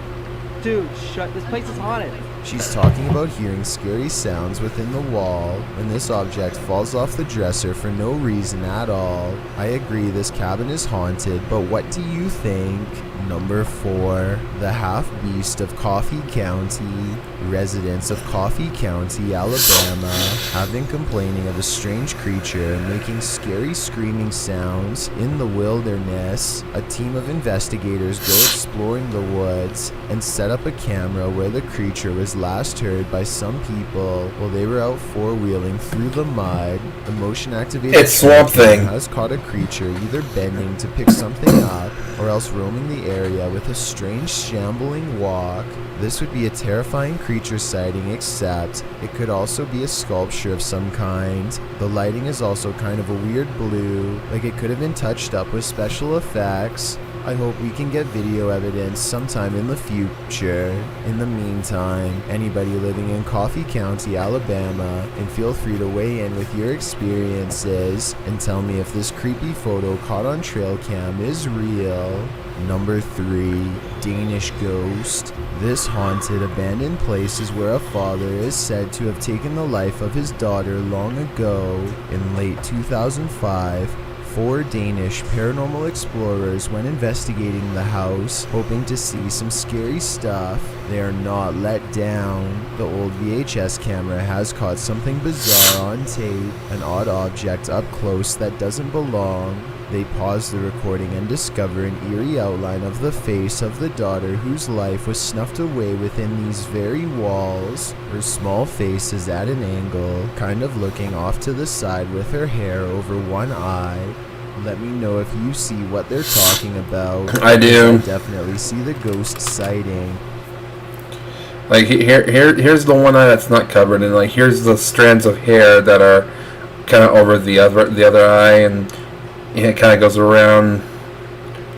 dude, shut, this place is haunted. She's talking about hearing scary sounds within the wall, and this object falls off the dresser for no reason at all. I agree this cabin is haunted, but what do you think? Number 4, the half-beast of Coffee County. Residents of Coffee County, Alabama, have been complaining of a strange creature making scary screaming sounds in the wilderness. A team of investigators go exploring the woods and set up a camera where the creature was last heard by some people while they were out four-wheeling through the mud. The motion-activated Swamp Thing has caught a creature either bending to pick something up or else roaming the area with a strange shambling walk. This would be a terrifying creature sighting, except it could also be a sculpture of some kind. The lighting is also kind of a weird blue, like it could have been touched up with special effects. I hope we can get video evidence sometime in the future. In the meantime, anybody living in Coffee County, Alabama, and feel free to weigh in with your experiences and tell me if this creepy photo caught on trail cam is real. Number 3, Danish Ghost. This haunted, abandoned place is where a father is said to have taken the life of his daughter long ago. In late 2005, 4 Danish paranormal explorers went investigating the house, hoping to see some scary stuff. They are not let down. The old VHS camera has caught something bizarre on tape, an odd object up close that doesn't belong. They pause the recording and discover an eerie outline of the face of the daughter whose life was snuffed away within these very walls. Her small face is at an angle, kind of looking off to the side with her hair over one eye. Let me know if you see what they're talking about. I do. I definitely see the ghost sighting. Like here's the one eye that's not covered, and like here's the strands of hair that are kind of over the other eye, and it kind of goes around.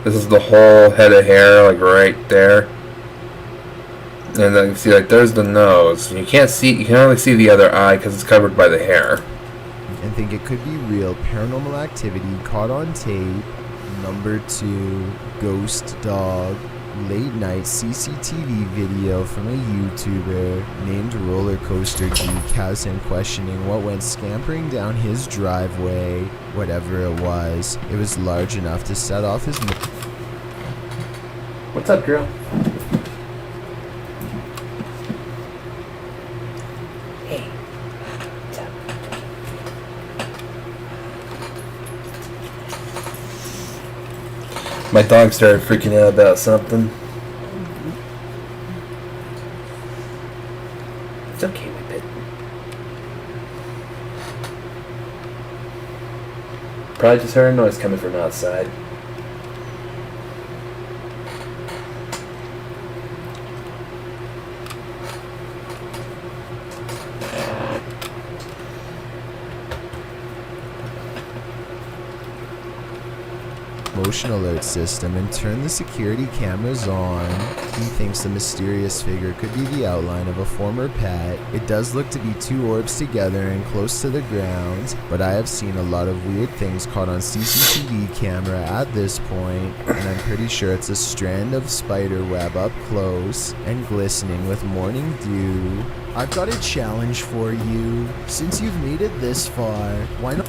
This is the whole head of hair, like right there. And then you see, like, there's the nose. You can't see. You can only see the other eye because it's covered by the hair. And think it could be real. Paranormal activity caught on tape. Number 2, ghost dog. Late night CCTV video from a YouTuber named Roller Coaster Geek has him questioning what went scampering down his driveway. Whatever it was large enough to set off his. What's up, girl? My dog started freaking out about something. It's okay, my pet. Probably just heard a noise coming from outside. Motion alert system and turn the security cameras on. He thinks the mysterious figure could be the outline of a former pet. It does look to be 2 orbs together and close to the ground, but I have seen a lot of weird things caught on CCTV camera at this point, and I'm pretty sure it's a strand of spider web up close and glistening with morning dew. I've got a challenge for you. Since you've made it this far, why not?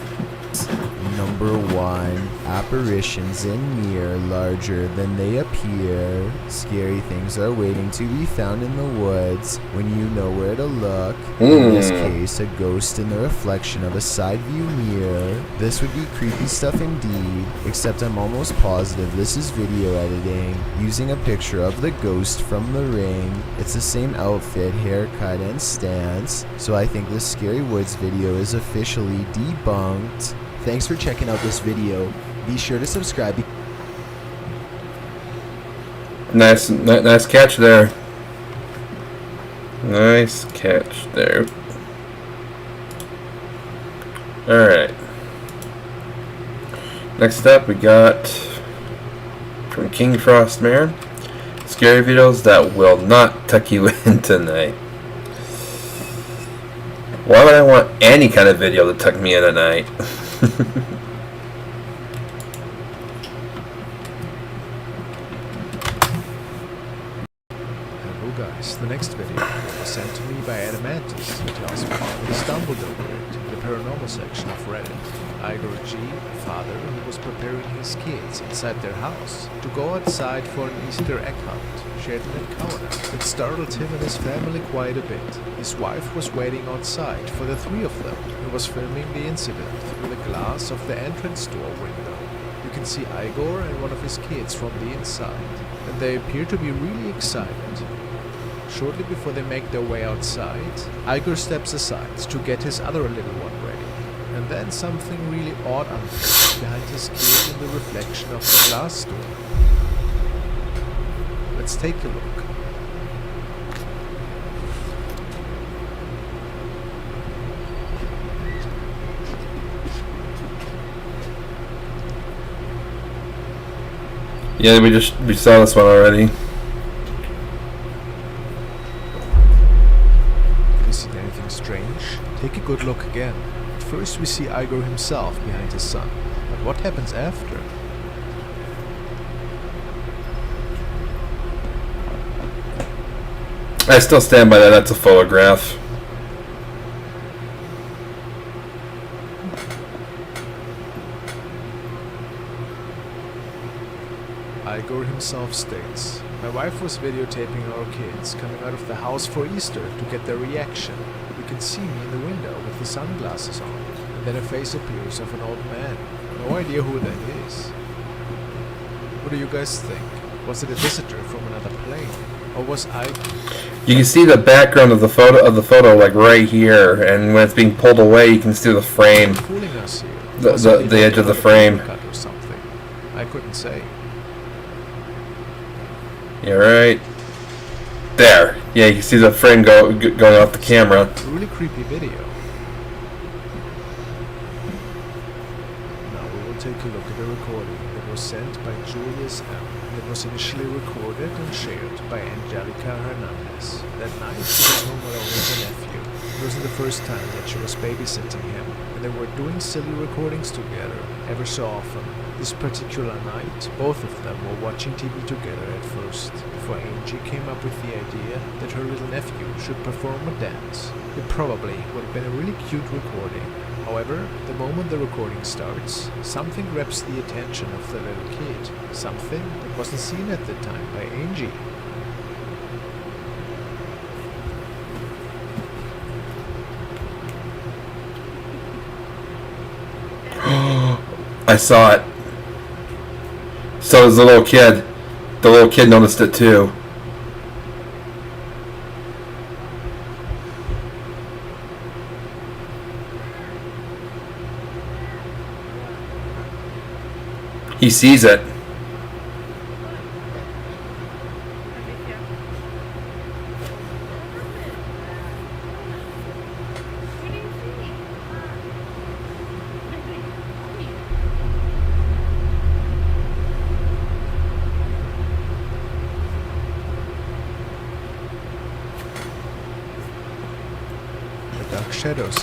Number 1, apparitions in mirror larger than they appear. Scary things are waiting to be found in the woods when you know where to look. In this case, a ghost in the reflection of a side view mirror. This would be creepy stuff indeed, except I'm almost positive this is video editing, using a picture of the ghost from The Ring. It's the same outfit, haircut, and stance, so I think this Scary Woods video is officially debunked. Thanks for checking out this video. Be sure to subscribe. Nice catch there. Nice catch there. Alright. Next up, we got from King Frostmare, scary videos that will not tuck you in tonight. Why would I want any kind of video to tuck me in at night? Hello guys, the next video was sent to me by Adamantis, who tells me that he stumbled over it in the paranormal section of Reddit. Igor G, a father who was preparing his kids inside their house to go outside for an Easter egg hunt, shared an encounter that startled him and his family quite a bit. His wife was waiting outside for the 3 of them and was filming the incident through the glass of the entrance door window. You can see Igor and one of his kids from the inside, and they appear to be really excited. Shortly before they make their way outside, Igor steps aside to get his other little one ready, and then something really odd unfolds behind his kid in the reflection of the glass door. Let's take a look. Yeah, we saw this one already. Have you seen anything strange? Take a good look again. At first we see Igor himself behind his son, but what happens after? I still stand by that. That's a photograph. Igor himself states, "My wife was videotaping our kids coming out of the house for Easter to get their reaction. We can see me in the window with the sunglasses on, and then a face appears of an old man. No idea who that is. What do you guys think? Was it a visitor from another plane? Or was You can see the background of the photo like right here, and when it's being pulled away, you can see the frame. fooling us here? the edge of the frame. Cut or something. I couldn't say. You're right. There. Yeah, you can see the frame going off the camera. Really creepy video. Now we will take a look at the recording that was sent by Julius M. It was initially recorded and shared by Angelica Hernandez. That night she was home alone with her nephew. It wasn't the first time that she was babysitting him, and they were doing silly recordings together ever so often. This particular night, both of them were watching TV together at first, before Angie came up with the idea that her little nephew should perform a dance. It probably would have been a really cute recording. However, the moment the recording starts, something grabs the attention of the little kid. Something that wasn't seen at the time by Angie. I saw it. So does the little kid. The little kid noticed it too. He sees it. Shadows.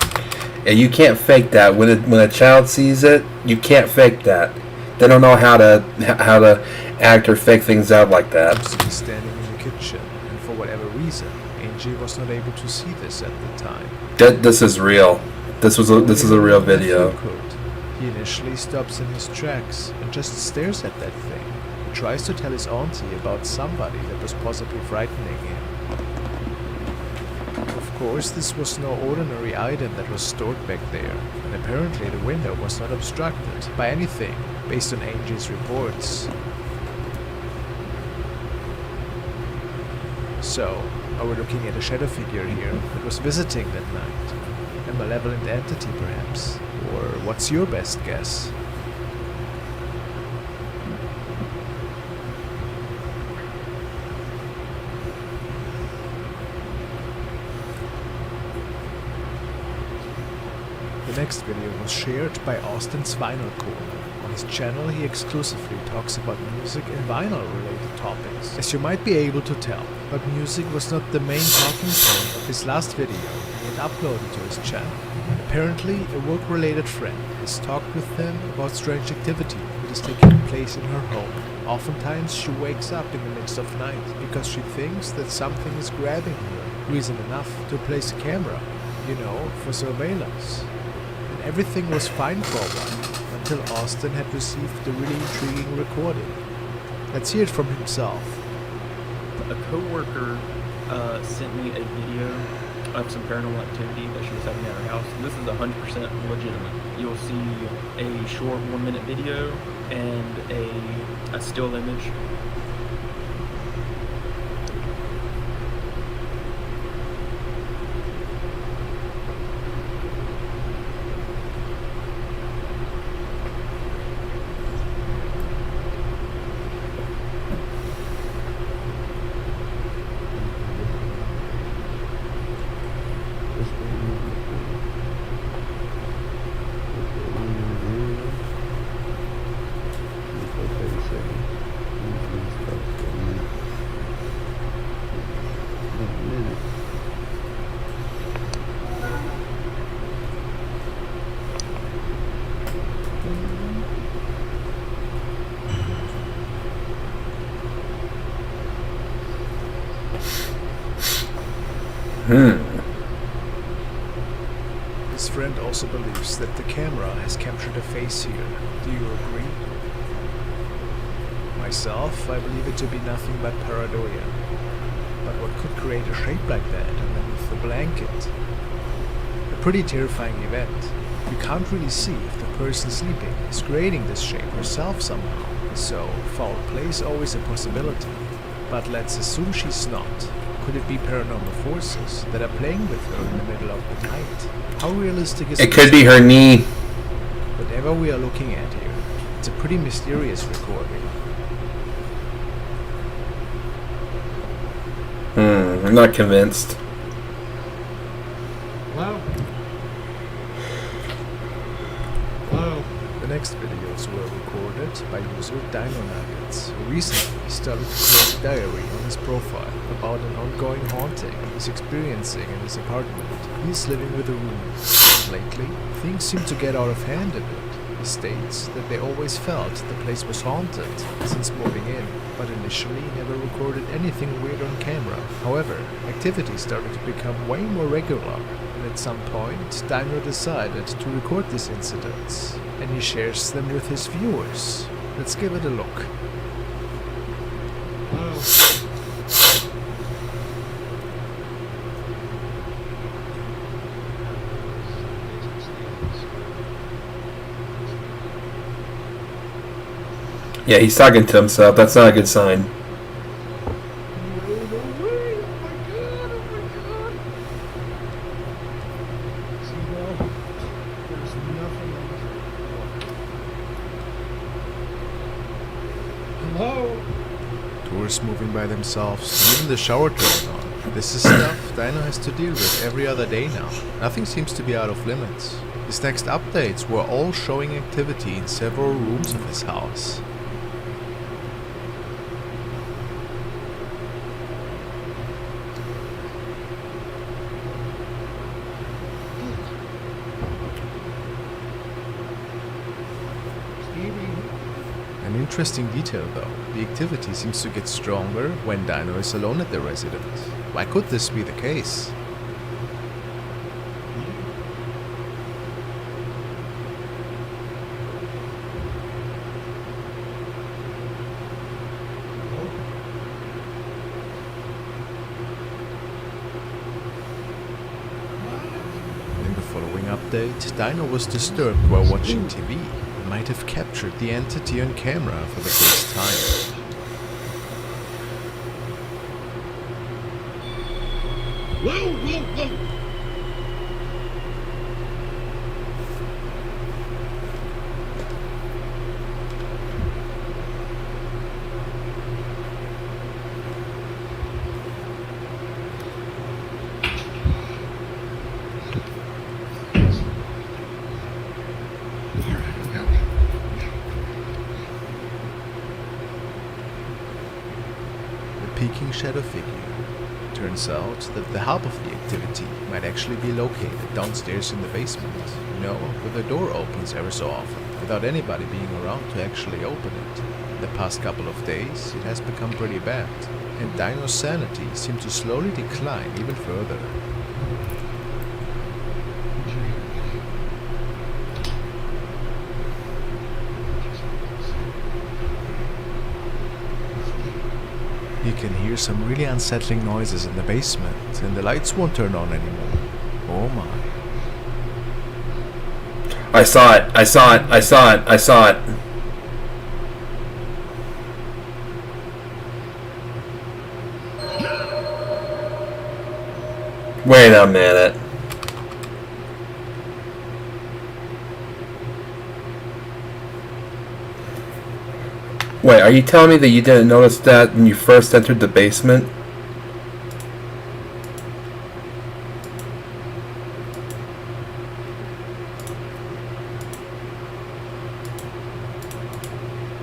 Yeah, you can't fake that. When a child sees it, you can't fake that. They don't know how to act or fake things out like that. She was standing in the kitchen, and for whatever reason, Angie was not able to see this at the time. This is real. This is a real video. He initially stops in his tracks and just stares at that thing. He tries to tell his auntie about somebody that was possibly frightening him. Of course, this was no ordinary item that was stored back there, and apparently the window was not obstructed by anything, based on Angie's reports. So, are we looking at a shadow figure here that was visiting that night? A malevolent entity, perhaps? Or what's your best guess? The next video was shared by Austin's Vinyl Corner. On his channel he exclusively talks about music and vinyl related topics, as you might be able to tell, but music was not the main talking point of his last video he had uploaded to his channel. Apparently a work related friend has talked with him about strange activity that is taking place in her home. Oftentimes she wakes up in the midst of night because she thinks that something is grabbing her, reason enough to place a camera, for surveillance. Everything was fine for a while, until Austin had received the really intriguing recording. Let's hear it from himself. A co-worker sent me a video of some paranormal activity that she was having at her house. This is 100% legitimate. You'll see a short 1-minute video and a still image. His friend also believes that the camera has captured a face here. Do you agree? Myself, I believe it to be nothing but pareidoia. But what could create a shape like that underneath the blanket? A pretty terrifying event. You can't really see if the person sleeping is creating this shape herself somehow. So, foul play is always a possibility. But let's assume she's not. Could it be paranormal forces that are playing with her in the middle of the night? How realistic is it? Could be her knee. Whatever whatever we are looking at here, it's a pretty mysterious recording. I'm not convinced. Hello? Hello? The next videos were recorded by user Dino Nuggets, who recently started to create a diary on his profile about an ongoing haunting he's experiencing in his apartment. He's living with a roommate. Lately, things seem to get out of hand a bit. He states that they always felt the place was haunted since moving in, but initially never recorded anything weird on camera. However, activity started to become way more regular, and at some point, Dino decided to record these incidents, and he shares them with his viewers. Let's give it a look. Yeah, he's talking to himself. That's not a good sign. Tourists moving by themselves, even the shower turned on. This is stuff Dino has to deal with every other day now. Nothing seems to be out of limits. His next updates were all showing activity in several rooms of his house. An interesting detail though, the activity seems to get stronger when Dino is alone at the residence. Why could this be the case? In the following update, Dino was disturbed while watching TV. Might have captured the entity on camera for the first time. Whoa, whoa, whoa! Peeking shadow figure. Turns out that the hub of the activity might actually be located downstairs in the basement. You know, where the door opens ever so often, without anybody being around to actually open it. In the past couple of days, it has become pretty bad, and Dino's sanity seemed to slowly decline even further. You can hear some really unsettling noises in the basement, and the lights won't turn on anymore. Oh my. I saw it. I saw it. I saw it. I saw it. Wait a minute. Wait, are you telling me that you didn't notice that when you first entered the basement?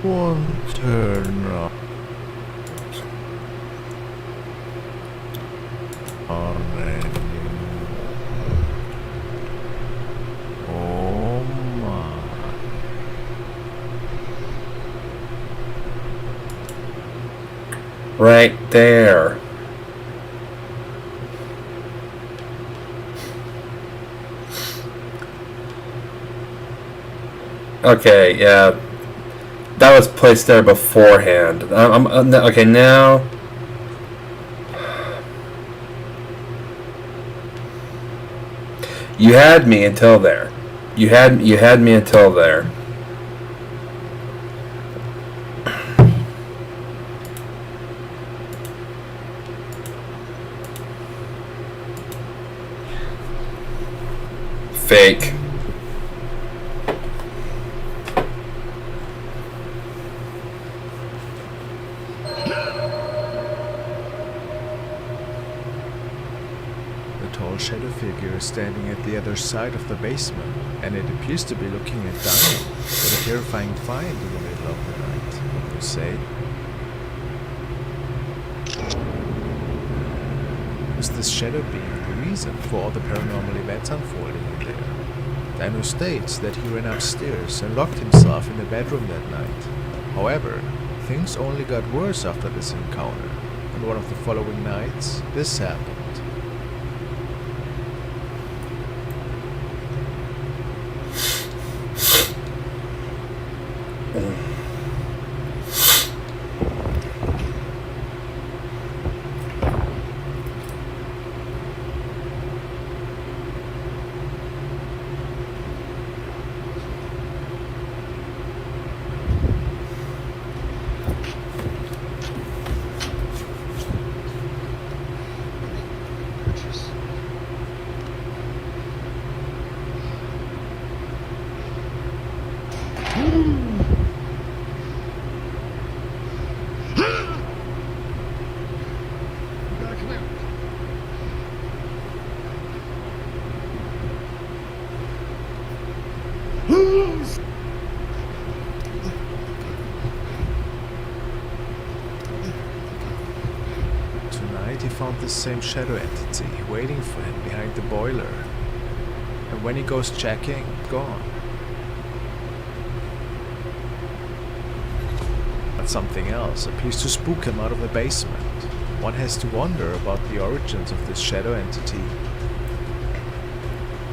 Won't turn on anymore. Oh my. Right there. Okay, yeah. That was placed there beforehand. Okay, now... You had me until there. You had me until there. Fake. tall shadow figure standing at the other side of the basement, and it appears to be looking at Dino. What a terrifying find in the middle of the night, what do you say? Was this shadow being the reason for all the paranormal events unfolding in there? Dino states that he ran upstairs and locked himself in the bedroom that night. However, things only got worse after this encounter. On one of the following nights, this happened. Tonight he found the same shadow entity waiting for him behind the boiler. And when he goes checking, gone. But something else appears to spook him out of the basement. One has to wonder about the origins of this shadow entity.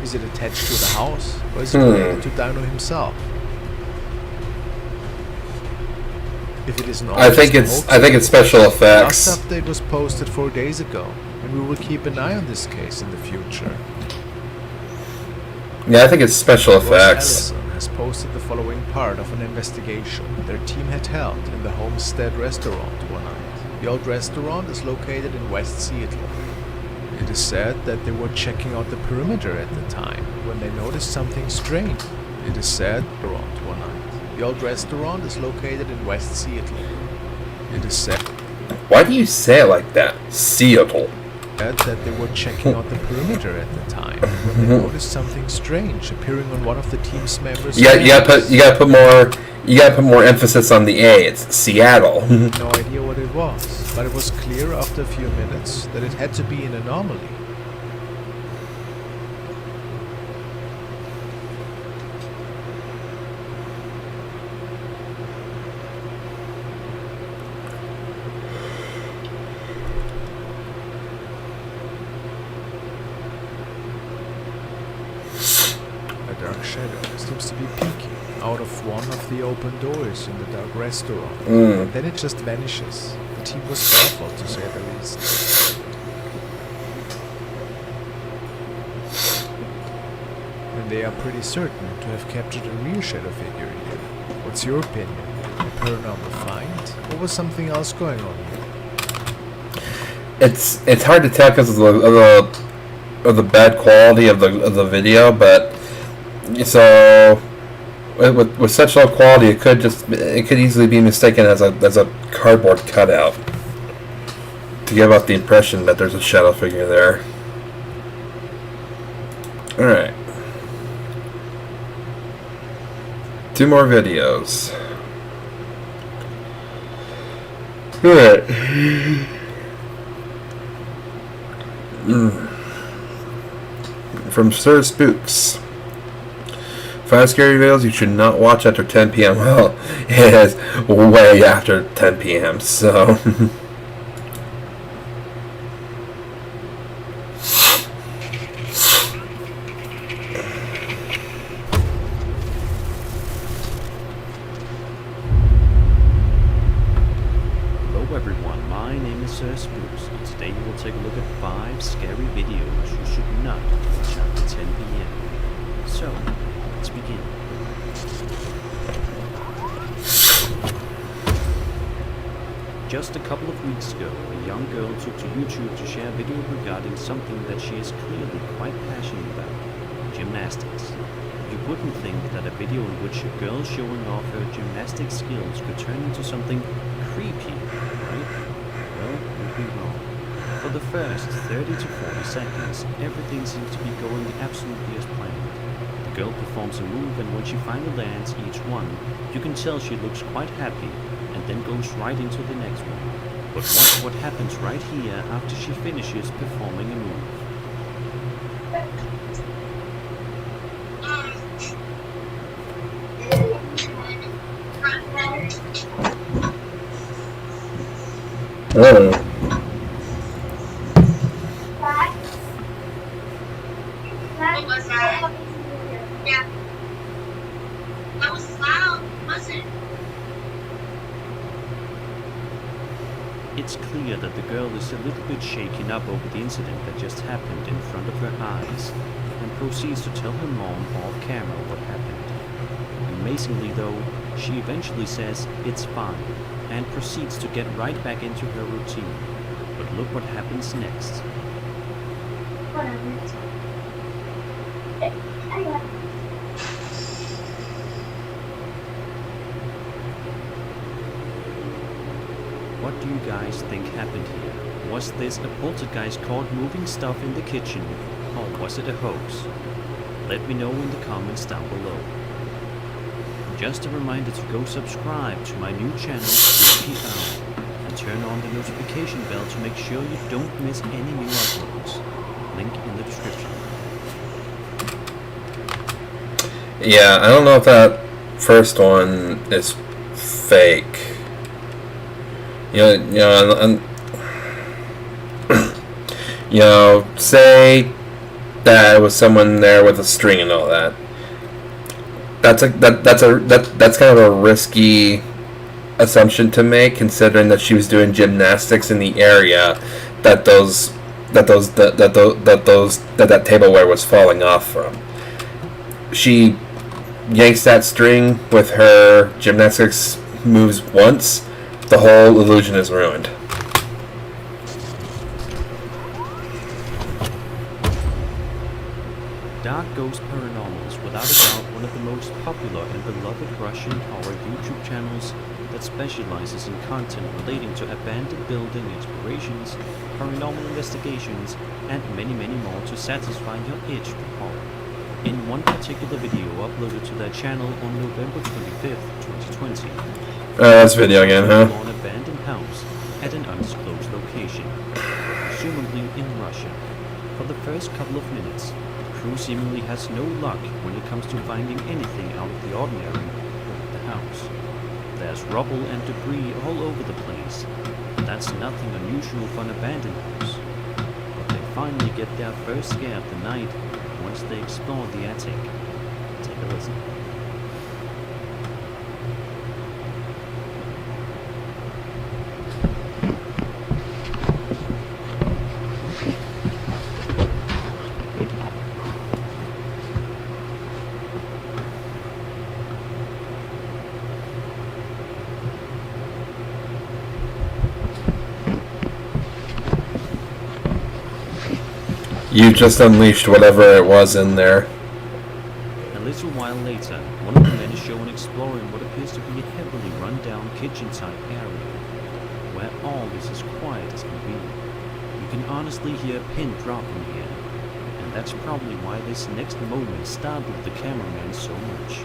Is it attached to the house, or is it related to Dino himself? If it isn't I think it's special effects. Last update was posted 4 days ago, and we will keep an eye on this case in the future. Yeah, I think it's special Ross effects. Allison has posted the following part of an investigation their team had held in the Homestead restaurant one night. The old restaurant is located in West Seattle. It is said that they were checking out the perimeter at the time when they noticed something strange. It is said around one night. The old restaurant is located in West Seattle. It is said. Why do you say it like that? Seattle. That they were checking out the perimeter at the time when they noticed something strange appearing on one of the team's members. Yeah, you gotta put more emphasis on the A. It's Seattle. No idea what it was, but it was clear after a few minutes that it had to be an anomaly. A dark shadow seems to be peeking out of one of the open doors in the dark restaurant. Then it just vanishes. The team was baffled, to say the least. And they are pretty certain to have captured a real shadow figure here. What's your opinion? A paranormal find? Or was something else going on here? It's hard to tell because of the bad quality of the video, but so with such low quality, it could easily be mistaken as a cardboard cutout to give out the impression that there's a shadow figure there. All right, 2 more videos. All right. From Sir Spooks. 5 scary videos you should not watch after 10 p.m. Well, it is way after 10 p.m. So. Hello everyone, my name is Sir Spooks, and today we will take a look at 5 scary videos you should not watch after 10 p.m. So, let's begin. Just a couple of weeks ago, a young girl took to YouTube to share a video regarding something that she is clearly quite passionate about: gymnastics. You wouldn't think that a video in which a girl showing off her gymnastic skills could turn into something creepy, right? Well, you'd be wrong. For the first 30 to 40 seconds, everything seems to be going absolutely as planned. The girl performs a move, and when she finally lands each one, you can tell she looks quite happy, and then goes right into the next one. But watch what happens right here after she finishes performing a move. Oh. What was that? Yeah. That was loud, wasn't it? It's clear that the girl is a little bit shaken up over the incident that just happened in front of her eyes, and proceeds to tell her mom off camera what happened. Amazingly though, she eventually says it's fine, and proceeds to get right back into her routine. But look what happens next. What do you guys think happened here? Was this a poltergeist caught moving stuff in the kitchen, or was it a hoax? Let me know in the comments down below. Just a reminder to go subscribe to my new channel, Spooky Owl, and turn on the notification bell to make sure you don't miss any new uploads. Link in the description. Yeah, I don't know if that first one is fake. Say that it was someone there with a string and all that. That's kind of a risky assumption to make, considering that she was doing gymnastics in the area that that tableware was falling off from. She yanks that string with her gymnastics moves once, the whole illusion is ruined. Dark Ghost Paranormal is without a doubt one of the most popular and beloved Russian horror YouTube channels that specializes in content relating to abandoned building explorations, paranormal investigations, and many more to satisfy your itch for horror. In one particular video uploaded to their channel on November 25th, 2020, this video again, huh? an abandoned house at an undisclosed location, presumably in Russia. For the first couple of minutes, the crew seemingly has no luck when it comes to finding anything out of the ordinary with the house. There's rubble and debris all over the place, but that's nothing unusual for an abandoned house. But they finally get their first scare of the night once they explore the attic. Take a listen. You just unleashed whatever it was in there. A little while later, one of the men is shown exploring what appears to be a heavily run-down kitchen-type area, where all is as quiet as can be. You can honestly hear a pin drop from here, and that's probably why this next moment startled the cameraman so much.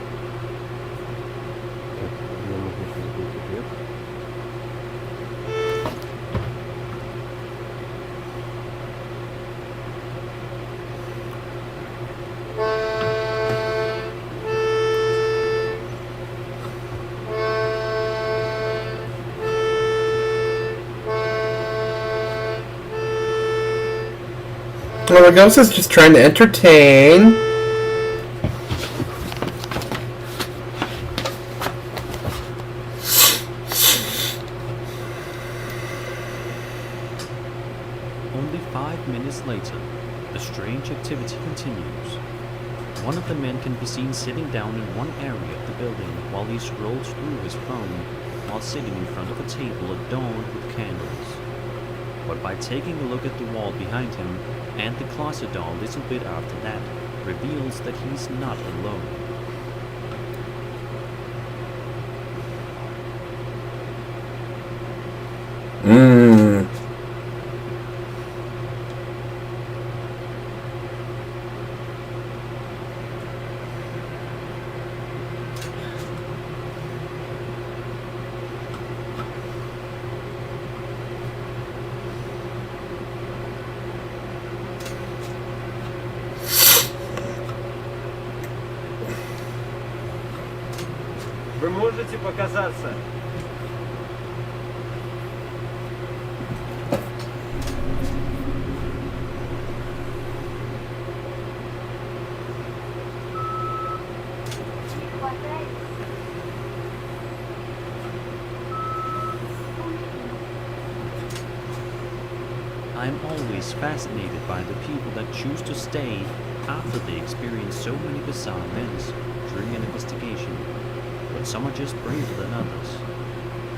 Well, the ghost is just trying to entertain. Only 5 minutes later, the strange activity continues. One of the men can be seen sitting down in one area of the building while he scrolls through his phone while sitting in front of a table adorned with candles. But by taking a look at the wall behind him and the closet door a little bit after that, reveals that he's not alone. Вы можете показаться? I'm always fascinated by the people that choose to stay after they experience so many bizarre events during an investigation, but some are just braver than others.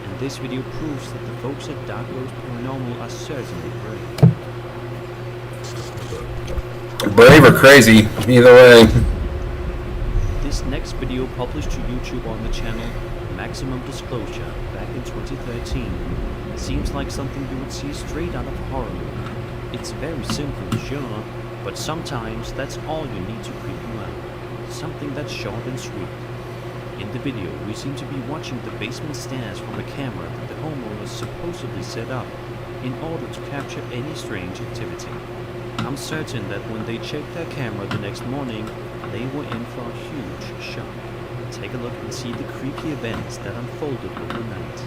And this video proves that the folks at Dark Rose Paranormal are certainly brave. Brave or crazy, either way. This next video published to YouTube on the channel Maximum Disclosure back in 2013 seems like something you would see straight out of a horror movie. It's very simple, sure, but sometimes that's all you need to creep you out. Something that's short and sweet. In the video, we seem to be watching the basement stairs from a camera that the homeowners supposedly set up in order to capture any strange activity. I'm certain that when they checked their camera the next morning, they were in for a huge shock. Take a look and see the creepy events that unfolded overnight.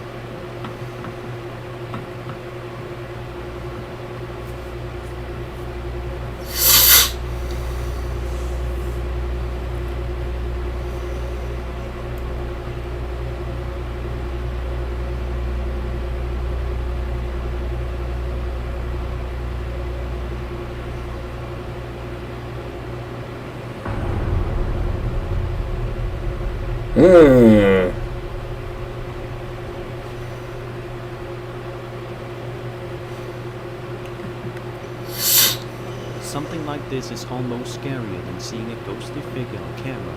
Something like this is almost scarier than seeing a ghostly figure on camera,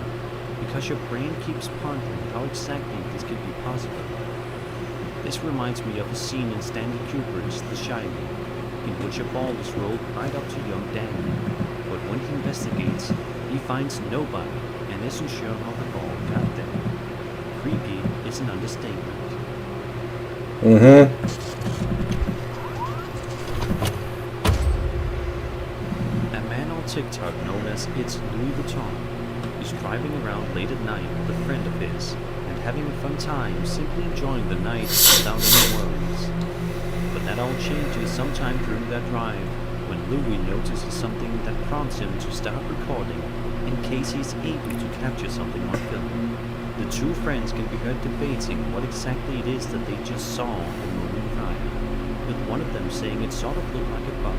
because your brain keeps pondering how exactly this could be possible. This reminds me of a scene in Stanley Kubrick's The Shining, in which a ball is rolled right up to young Danny, but when he investigates, he finds nobody and isn't sure how the ball got there. Creepy is an understatement. A man on TikTok known as It's Louis Vuitton is driving around late at night with a friend of his and having a fun time simply enjoying the night without any worries. But that all changes sometime during that drive when Louis notices something that prompts him to start recording in case he's able to capture something on film. The two friends can be heard debating what exactly it is that they just saw the moment prior, with one of them saying it sort of looked like a bug.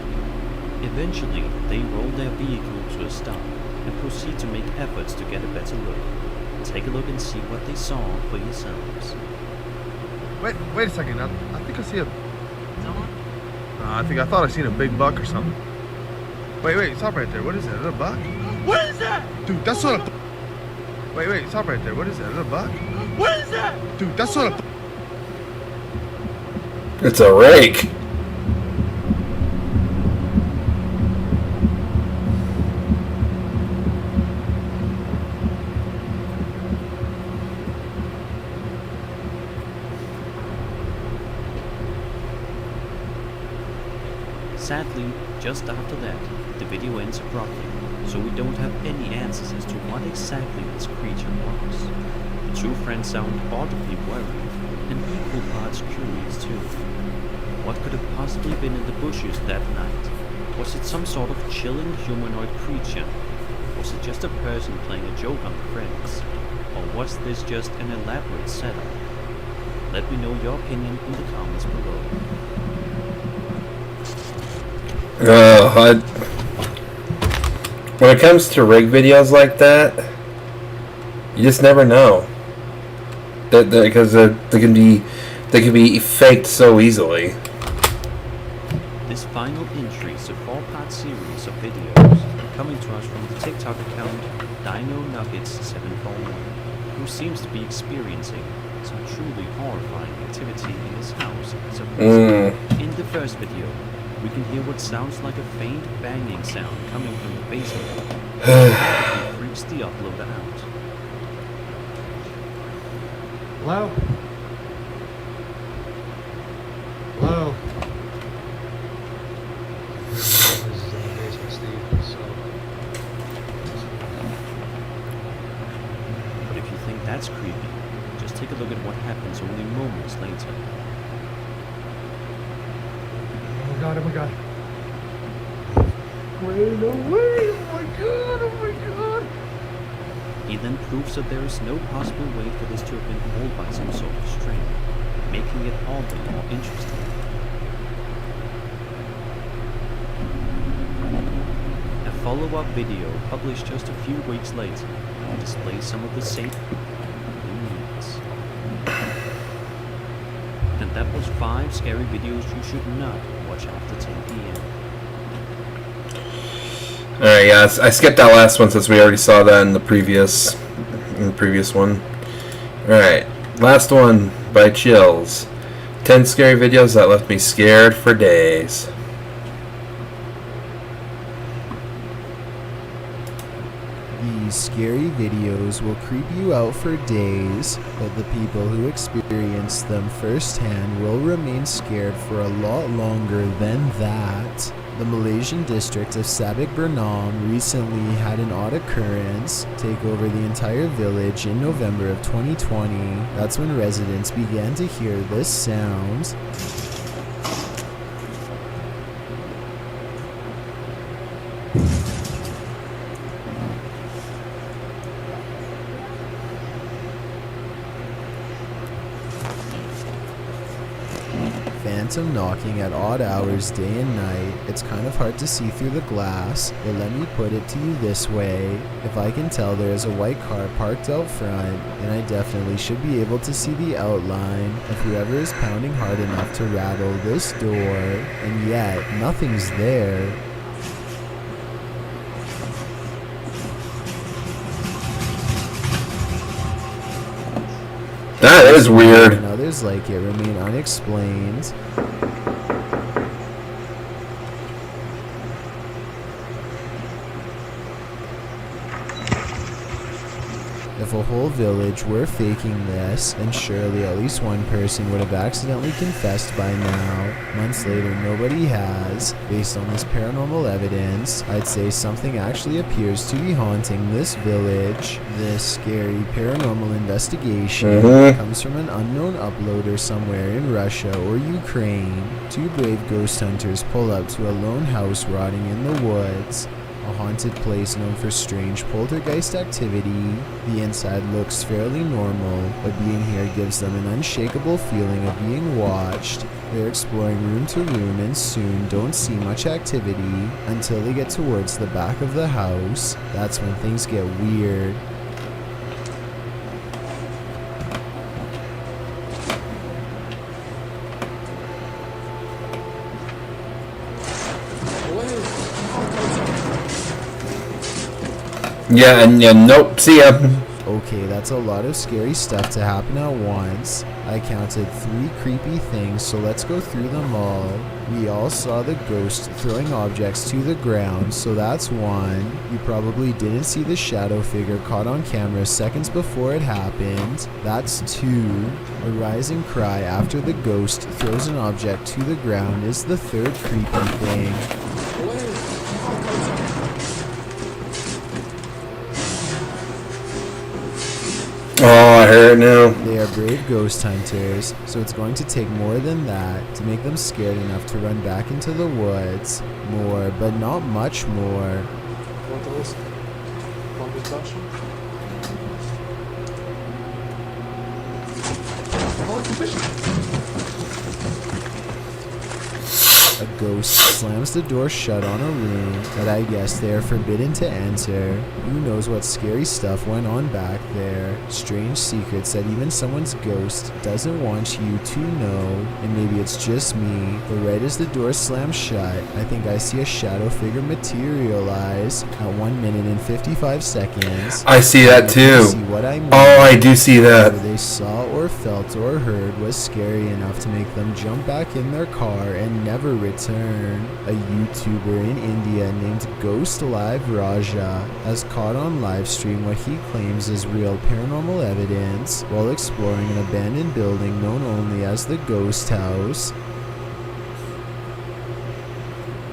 Eventually, they roll their vehicle to a stop and proceed to make efforts to get a better look. Take a look and see what they saw for yourselves. Wait a second. I think I see a... I thought I seen a big buck or something. Wait, stop right there. What is that? Is that a buck? What is that? Dude, that's what a... Wait, stop right there. What is that? Is that a buck? What is that? Dude, that's what a... It's a rake. Sadly, just after that, the video ends abruptly, so we don't have any answers as to what exactly this creature was. The two friends sound audibly worried, and equal parts curious too. What could have possibly been in the bushes that night? Was it some sort of chilling humanoid creature? Was it just a person playing a joke on the friends? Or was this just an elaborate setup? Let me know your opinion in the comments below. When it comes to rig videos like that, you just never know. Because they can be faked so easily. This final entry is a 4-part series of videos coming to us from the TikTok account Dino Nuggets 741, who seems to be experiencing some truly horrifying activity in his house as of recent. In the first video, we can hear what sounds like a faint banging sound coming from the basement. It freaks the uploader out. Hello? Hello? But if you think that's creepy, just take take a look at what happens only moments later. Oh my god, oh my god. Wait, no way, oh my god, oh my god. He then proves that there is no possible way for this to have been pulled by some sort of string, making it all the more interesting. A follow-up video published just a few weeks later displays some of the same units. And that was 5 scary videos you should not watch after 10 p.m. Alright, yeah, I skipped that last one since we already saw that in the previous one. Alright, last one by Chills. 10 scary videos that left me scared for days. These scary videos will creep you out for days, but the people who experience them firsthand will remain scared for a lot longer than that. The Malaysian district of Sabak Bernam recently had an odd occurrence take over the entire village in November of 2020. That's when residents began to hear this sound. Phantom knocking at odd hours day and night. It's kind of hard to see through the glass, but let me put it to you this way. If I can tell there is a white car parked out front, then I definitely should be able to see the outline of whoever is pounding hard enough to rattle this door, and yet nothing's there. That is weird. And others like it remain unexplained. If a whole village were faking this, then surely at least one person would have accidentally confessed by now. Months later, nobody has. Based on this paranormal evidence, I'd say something actually appears to be haunting this village. This scary paranormal investigation comes from an unknown uploader somewhere in Russia or Ukraine. 2 brave ghost hunters pull up to a lone house rotting in the woods. A haunted place known for strange poltergeist activity. The inside looks fairly normal, but being here gives them an unshakable feeling of being watched. They're exploring room to room and soon don't see much activity until they get towards the back of the house. That's when things get weird. Yeah, and yeah, nope, see ya. Okay, that's a lot of scary stuff to happen at once. I counted 3 creepy things, so let's go through them all. We all saw the ghost throwing objects to the ground, so that's 1. You probably didn't see the shadow figure caught on camera seconds before it happened. That's 2. A rising cry after the ghost throws an object to the ground is the 3rd creepy thing. Oh, I hear it now. They are brave ghost hunters, so it's going to take more than that to make them scared enough to run back into the woods. More, but not much more. A ghost slams the door shut on a room that I guess they are forbidden to enter. Who knows what scary stuff went on back there. Strange secrets that even someone's ghost doesn't want you to know. And maybe it's just me, but right as the door slams shut, I think I see a shadow figure materialize at 1 minute and 55 seconds. I see that too. See what I mean? Oh, I do see that. Whatever they saw or felt or heard was scary enough to make them jump back in their car and never return. A YouTuber in India named Ghost Live Raja has caught on live stream what he claims is real paranormal evidence while exploring an abandoned building known only as the Ghost House.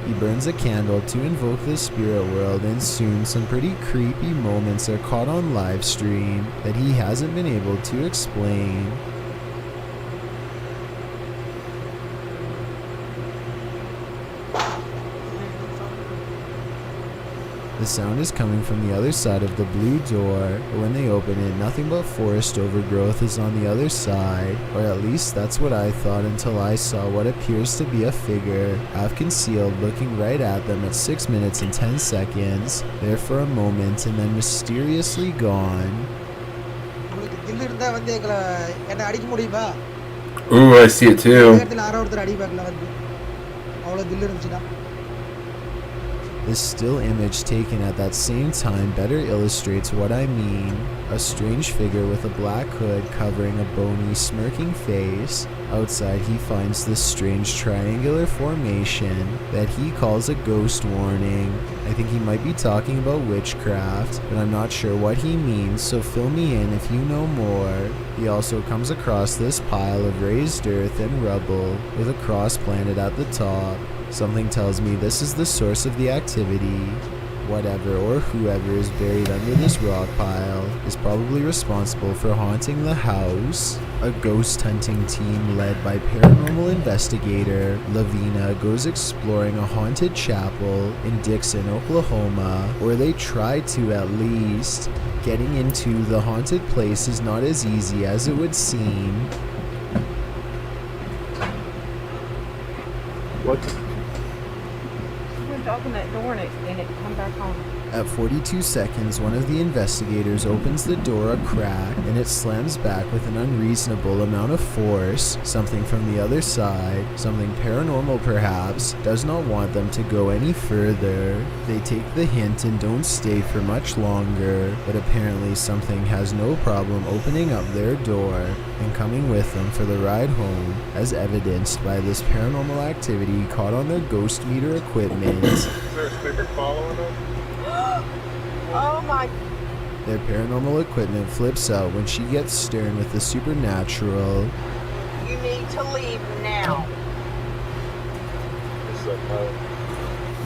He burns a candle to invoke the spirit world, and soon some pretty creepy moments are caught on live stream that he hasn't been able to explain. The sound is coming from the other side of the blue door, but when they open it, nothing but forest overgrowth is on the other side, or at least that's what I thought until I saw what appears to be a figure, half concealed, looking right at them at 6 minutes and 10 seconds, there for a moment and then mysteriously gone. Ooh, I see it too. This still image taken at that same time better illustrates what I mean. A strange figure with a black hood covering a bony, smirking face. Outside he finds this strange triangular formation that he calls a ghost warning. I think he might be talking about witchcraft, but I'm not sure what he means, so fill me in if you know more. He also comes across this pile of raised earth and rubble with a cross planted at the top. Something tells me this is the source of the activity. Whatever or whoever is buried under this rock pile is probably responsible for haunting the house. A ghost hunting team led by paranormal investigator Lavina goes exploring a haunted chapel in Dixon, Oklahoma, or they try to at least. Getting into the haunted place is not as easy as it would seem. What? Open that door and it come back on. At 42 seconds, one of the investigators opens the door a crack and it slams back with an unreasonable amount of force. Something from the other side, something paranormal perhaps, does not want them to go any further. They take the hint and don't stay for much longer, but apparently something has no problem opening up their door and coming with them for the ride home, as evidenced by this paranormal activity caught on their ghost meter equipment. Is there a sticker following them? Oh my. Their paranormal equipment flips out when she gets stern with the supernatural. You need to leave now.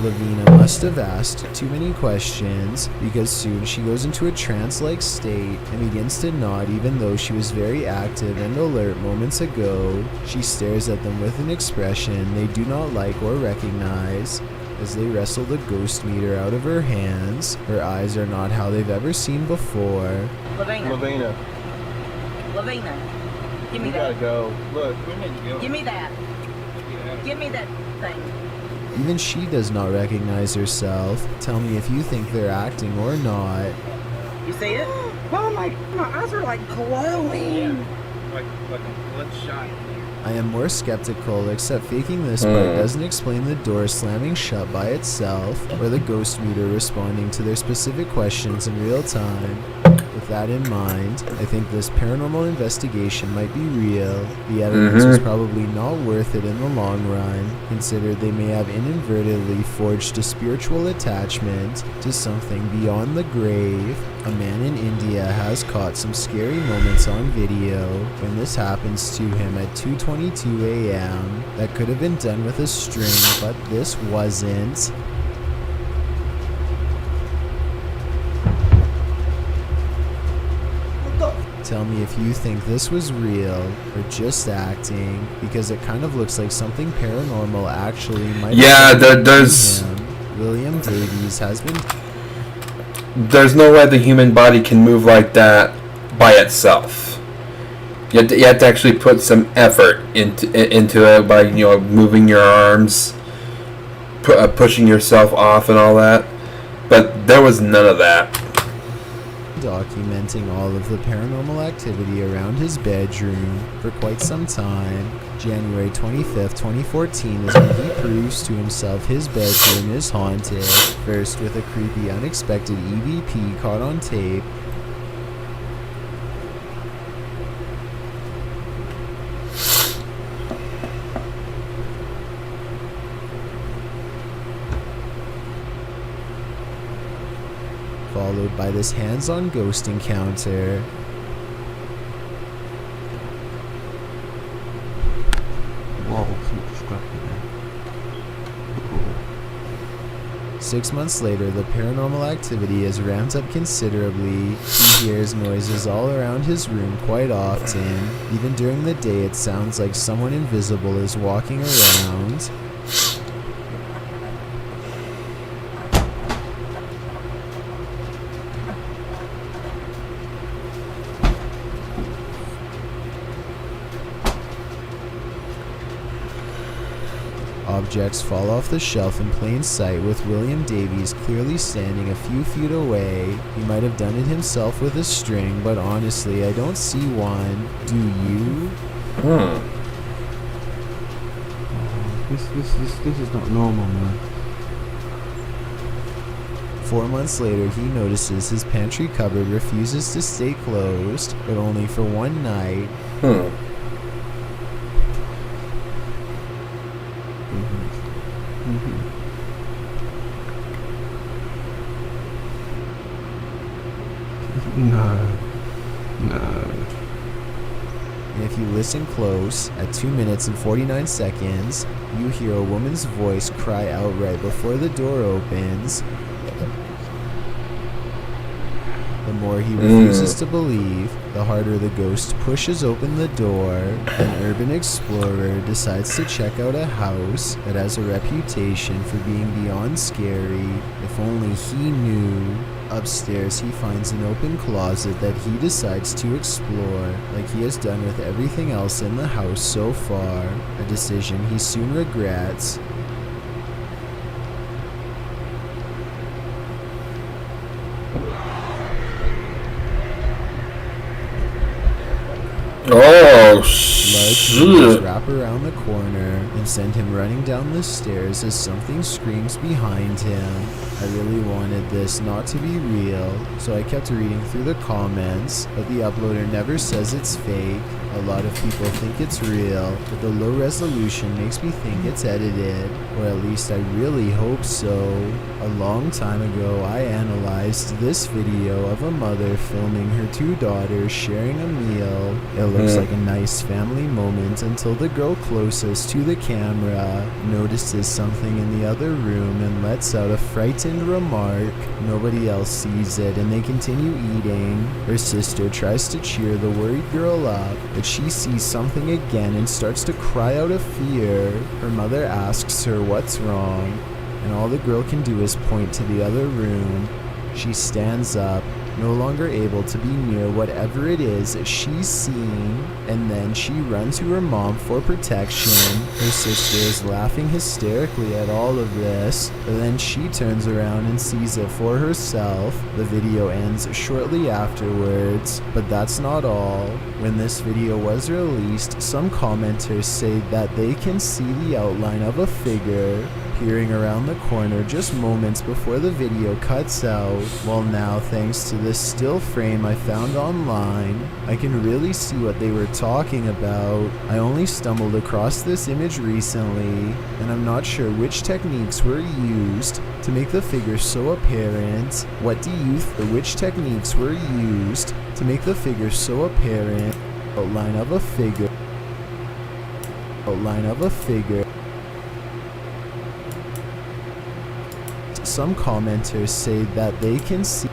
Lavina must have asked too many questions, because soon she goes into a trance-like state and begins to nod even though she was very active and alert moments ago. She stares at them with an expression they do not like or recognize. As they wrestle the ghost meter out of her hands, her eyes are not how they've ever seen before. Lavina, give me you that. Gotta go. Look, we need to go. Give me that. Give me that thing. Even she does not recognize herself. Tell me if you think they're acting or not. You see it? Oh my eyes are like glowing. Like a bloodshot. I am more skeptical, except faking this part doesn't explain the door slamming shut by itself, or the ghost meter responding to their specific questions in real time. With that in mind, I think this paranormal investigation might be real. The evidence was probably not worth it in the long run, considered they may have inadvertently forged a spiritual attachment to something beyond the grave. A man in India has caught some scary moments on video when this happens to him at 2:22 a.m. That could have been done with a string, but this wasn't. Tell me if you think this was real or just acting, because it kind of looks like something paranormal actually might have there's him. William Davies has been... There's no way the human body can move like that by itself. You have to actually put some effort into it by, moving your arms, pushing yourself off and all that. But there was none of that. Documenting all of the paranormal activity around his bedroom for quite some time. January 25th, 2014 is when he proves to himself his bedroom is haunted, first with a creepy unexpected EVP caught on tape. Followed by this hands-on ghost encounter. Whoa, some scrappy there. 6 months later, the paranormal activity has ramped up considerably. He hears noises all around his room quite often. Even during the day, it sounds like someone invisible is walking around. Objects fall off the shelf in plain sight, with William Davies clearly standing a few feet away. He might have done it himself with a string, but honestly, I don't see one. Do you? This is not normal, man. 4 months later, he notices his pantry cupboard refuses to stay closed, but only for one night. No. And if you listen close, at 2 minutes and 49 seconds, you hear a woman's voice cry out right before the door opens. The more he refuses to believe, the harder the ghost pushes open the door. An urban explorer decides to check out a house that has a reputation for being beyond scary. If only he knew. Upstairs, he finds an open closet that he decides to explore, like he has done with everything else in the house so far, a decision he soon regrets. Oh, shit. Wrap around the corner and send him running down the stairs as something screams behind him. I really wanted this not to be real, so I kept reading through the comments, but the uploader never says it's fake. A lot of people think it's real, but the low resolution makes me think it's edited, or at least I really hope so. A long time ago, I analyzed this video of a mother filming her two daughters sharing a meal. It looks like a nice family moment until the girl closest to the camera notices something in the other room and lets out a frightened remark. Nobody else sees it and they continue eating. Her sister tries to cheer the worried girl up, but she sees something again and starts to cry out of fear. Her mother asks her what's wrong, and all the girl can do is point to the other room. She stands up, no longer able to be near whatever it is she's seeing, and then she runs to her mom for protection. Her sister is laughing hysterically at all of this, but then she turns around and sees it for herself. The video ends shortly afterwards, but that's not all. When this video was released, some commenters say that they can see the outline of a figure peering around the corner just moments before the video cuts out. Well, now, thanks to this still frame I found online, I can really see what they were talking about. I only stumbled across this image recently, and I'm not sure which techniques were used to make the figure so apparent. What do you think? Which techniques were used to make the figure so apparent? Outline of a figure. Outline of a figure. Some commenters say that they can see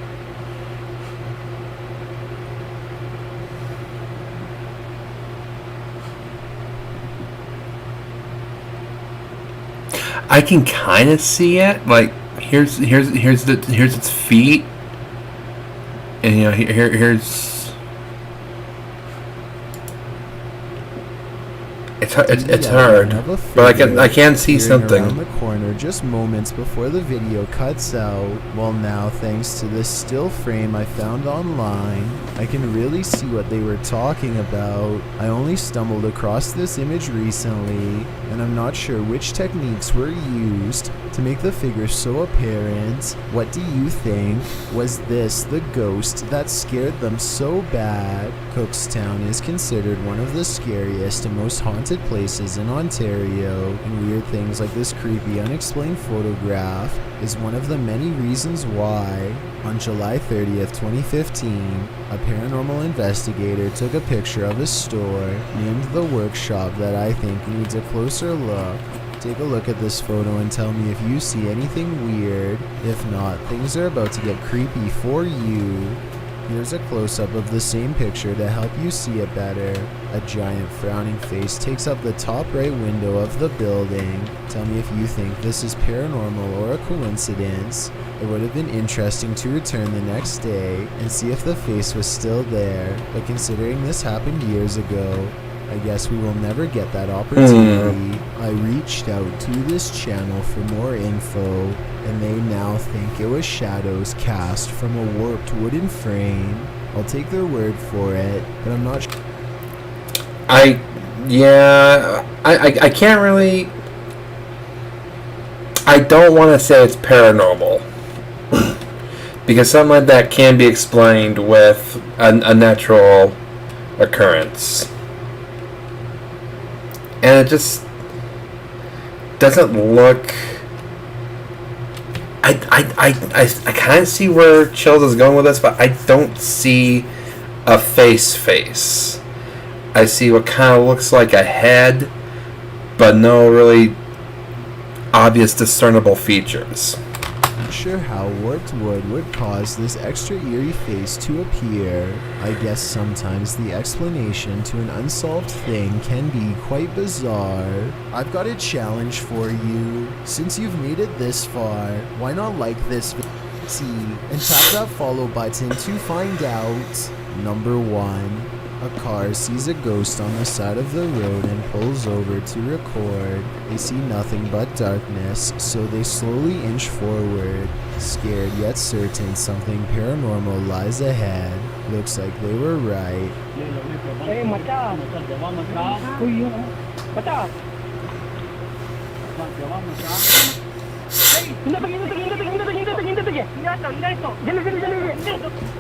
I can kind of see it. Like here's its feet, and you know here's. It's hard, but I can see something. Around the corner just moments before the video cuts out. Well, now, thanks to this still frame I found online, I can really see what they were talking about. I only stumbled across this image recently, and I'm not sure which techniques were used to make the figure so apparent. What do you think? Was this the ghost that scared them so bad? Cookstown is considered one of the scariest and most haunted places in Ontario, and weird things like this creepy unexplained photograph is one of the many reasons why. On July 30th, 2015, a paranormal investigator took a picture of a store named The Workshop that I think needs a closer look. Take a look at this photo and tell me if you see anything weird. If not, things are about to get creepy for you. Here's a close-up of the same picture to help you see it better. A giant frowning face takes up the top right window of the building. Tell me if you think this is paranormal or a coincidence. It would have been interesting to return the next day and see if the face was still there, but considering this happened years ago, I guess we will never get that opportunity. I reached out to this channel for more info, and they now think it was shadows cast from a warped wooden frame. I'll take their word for it, but I'm not sure. I can't really... I don't want to say it's paranormal. Because something like that can be explained with a natural occurrence. And it just doesn't look... I kind of see where Chills is going with this, but I don't see a face. I see what kind of looks like a head, but no really obvious discernible features. Not sure how warped wood would cause this extra eerie face to appear. I guess sometimes the explanation to an unsolved thing can be quite bizarre. I've got a challenge for you. Since you've made it this far, why not like this video and tap that follow button to find out. Number 1. A car sees a ghost on the side of the road and pulls over to record. They see nothing but darkness, so they slowly inch forward, scared yet certain something paranormal lies ahead. Looks like they were right.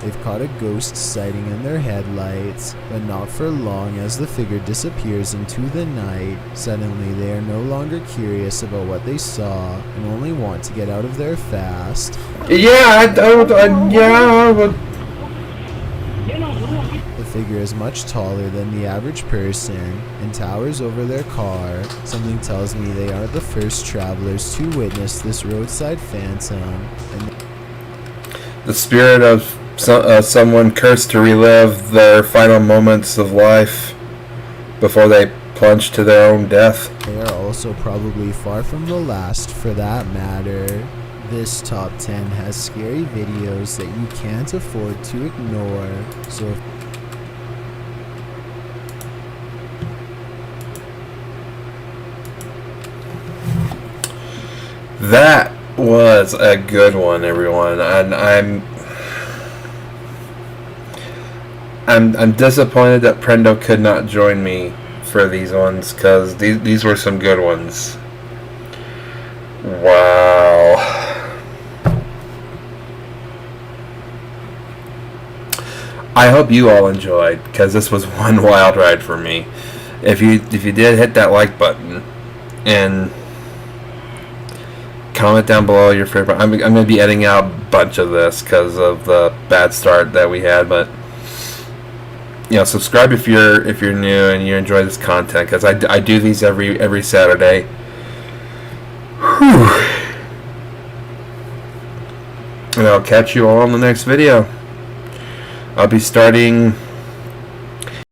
They've caught a ghost sighting in their headlights, but not for long as the figure disappears into the night. Suddenly they are no longer curious about what they saw and only want to get out of there fast. Yeah, The figure is much taller than the average person and towers over their car. Something tells me they aren't the first travelers to witness this roadside phantom. And the spirit of someone cursed to relive their final moments of life before they plunge to their own death. They are also probably far from the last for that matter. This top 10 has scary videos that you can't afford to ignore, so if that was a good one, everyone, and I'm disappointed that Prendo could not join me for these ones, because these were some good ones. Wow. I hope you all enjoyed, because this was one wild ride for me. If you did, hit that like button and comment down below your favorite. I'm going to be editing out a bunch of this because of the bad start that we had, but you know, subscribe if you're new and you enjoy this content, because I do these every Saturday. Whew. And I'll catch you all in the next video. I'll be starting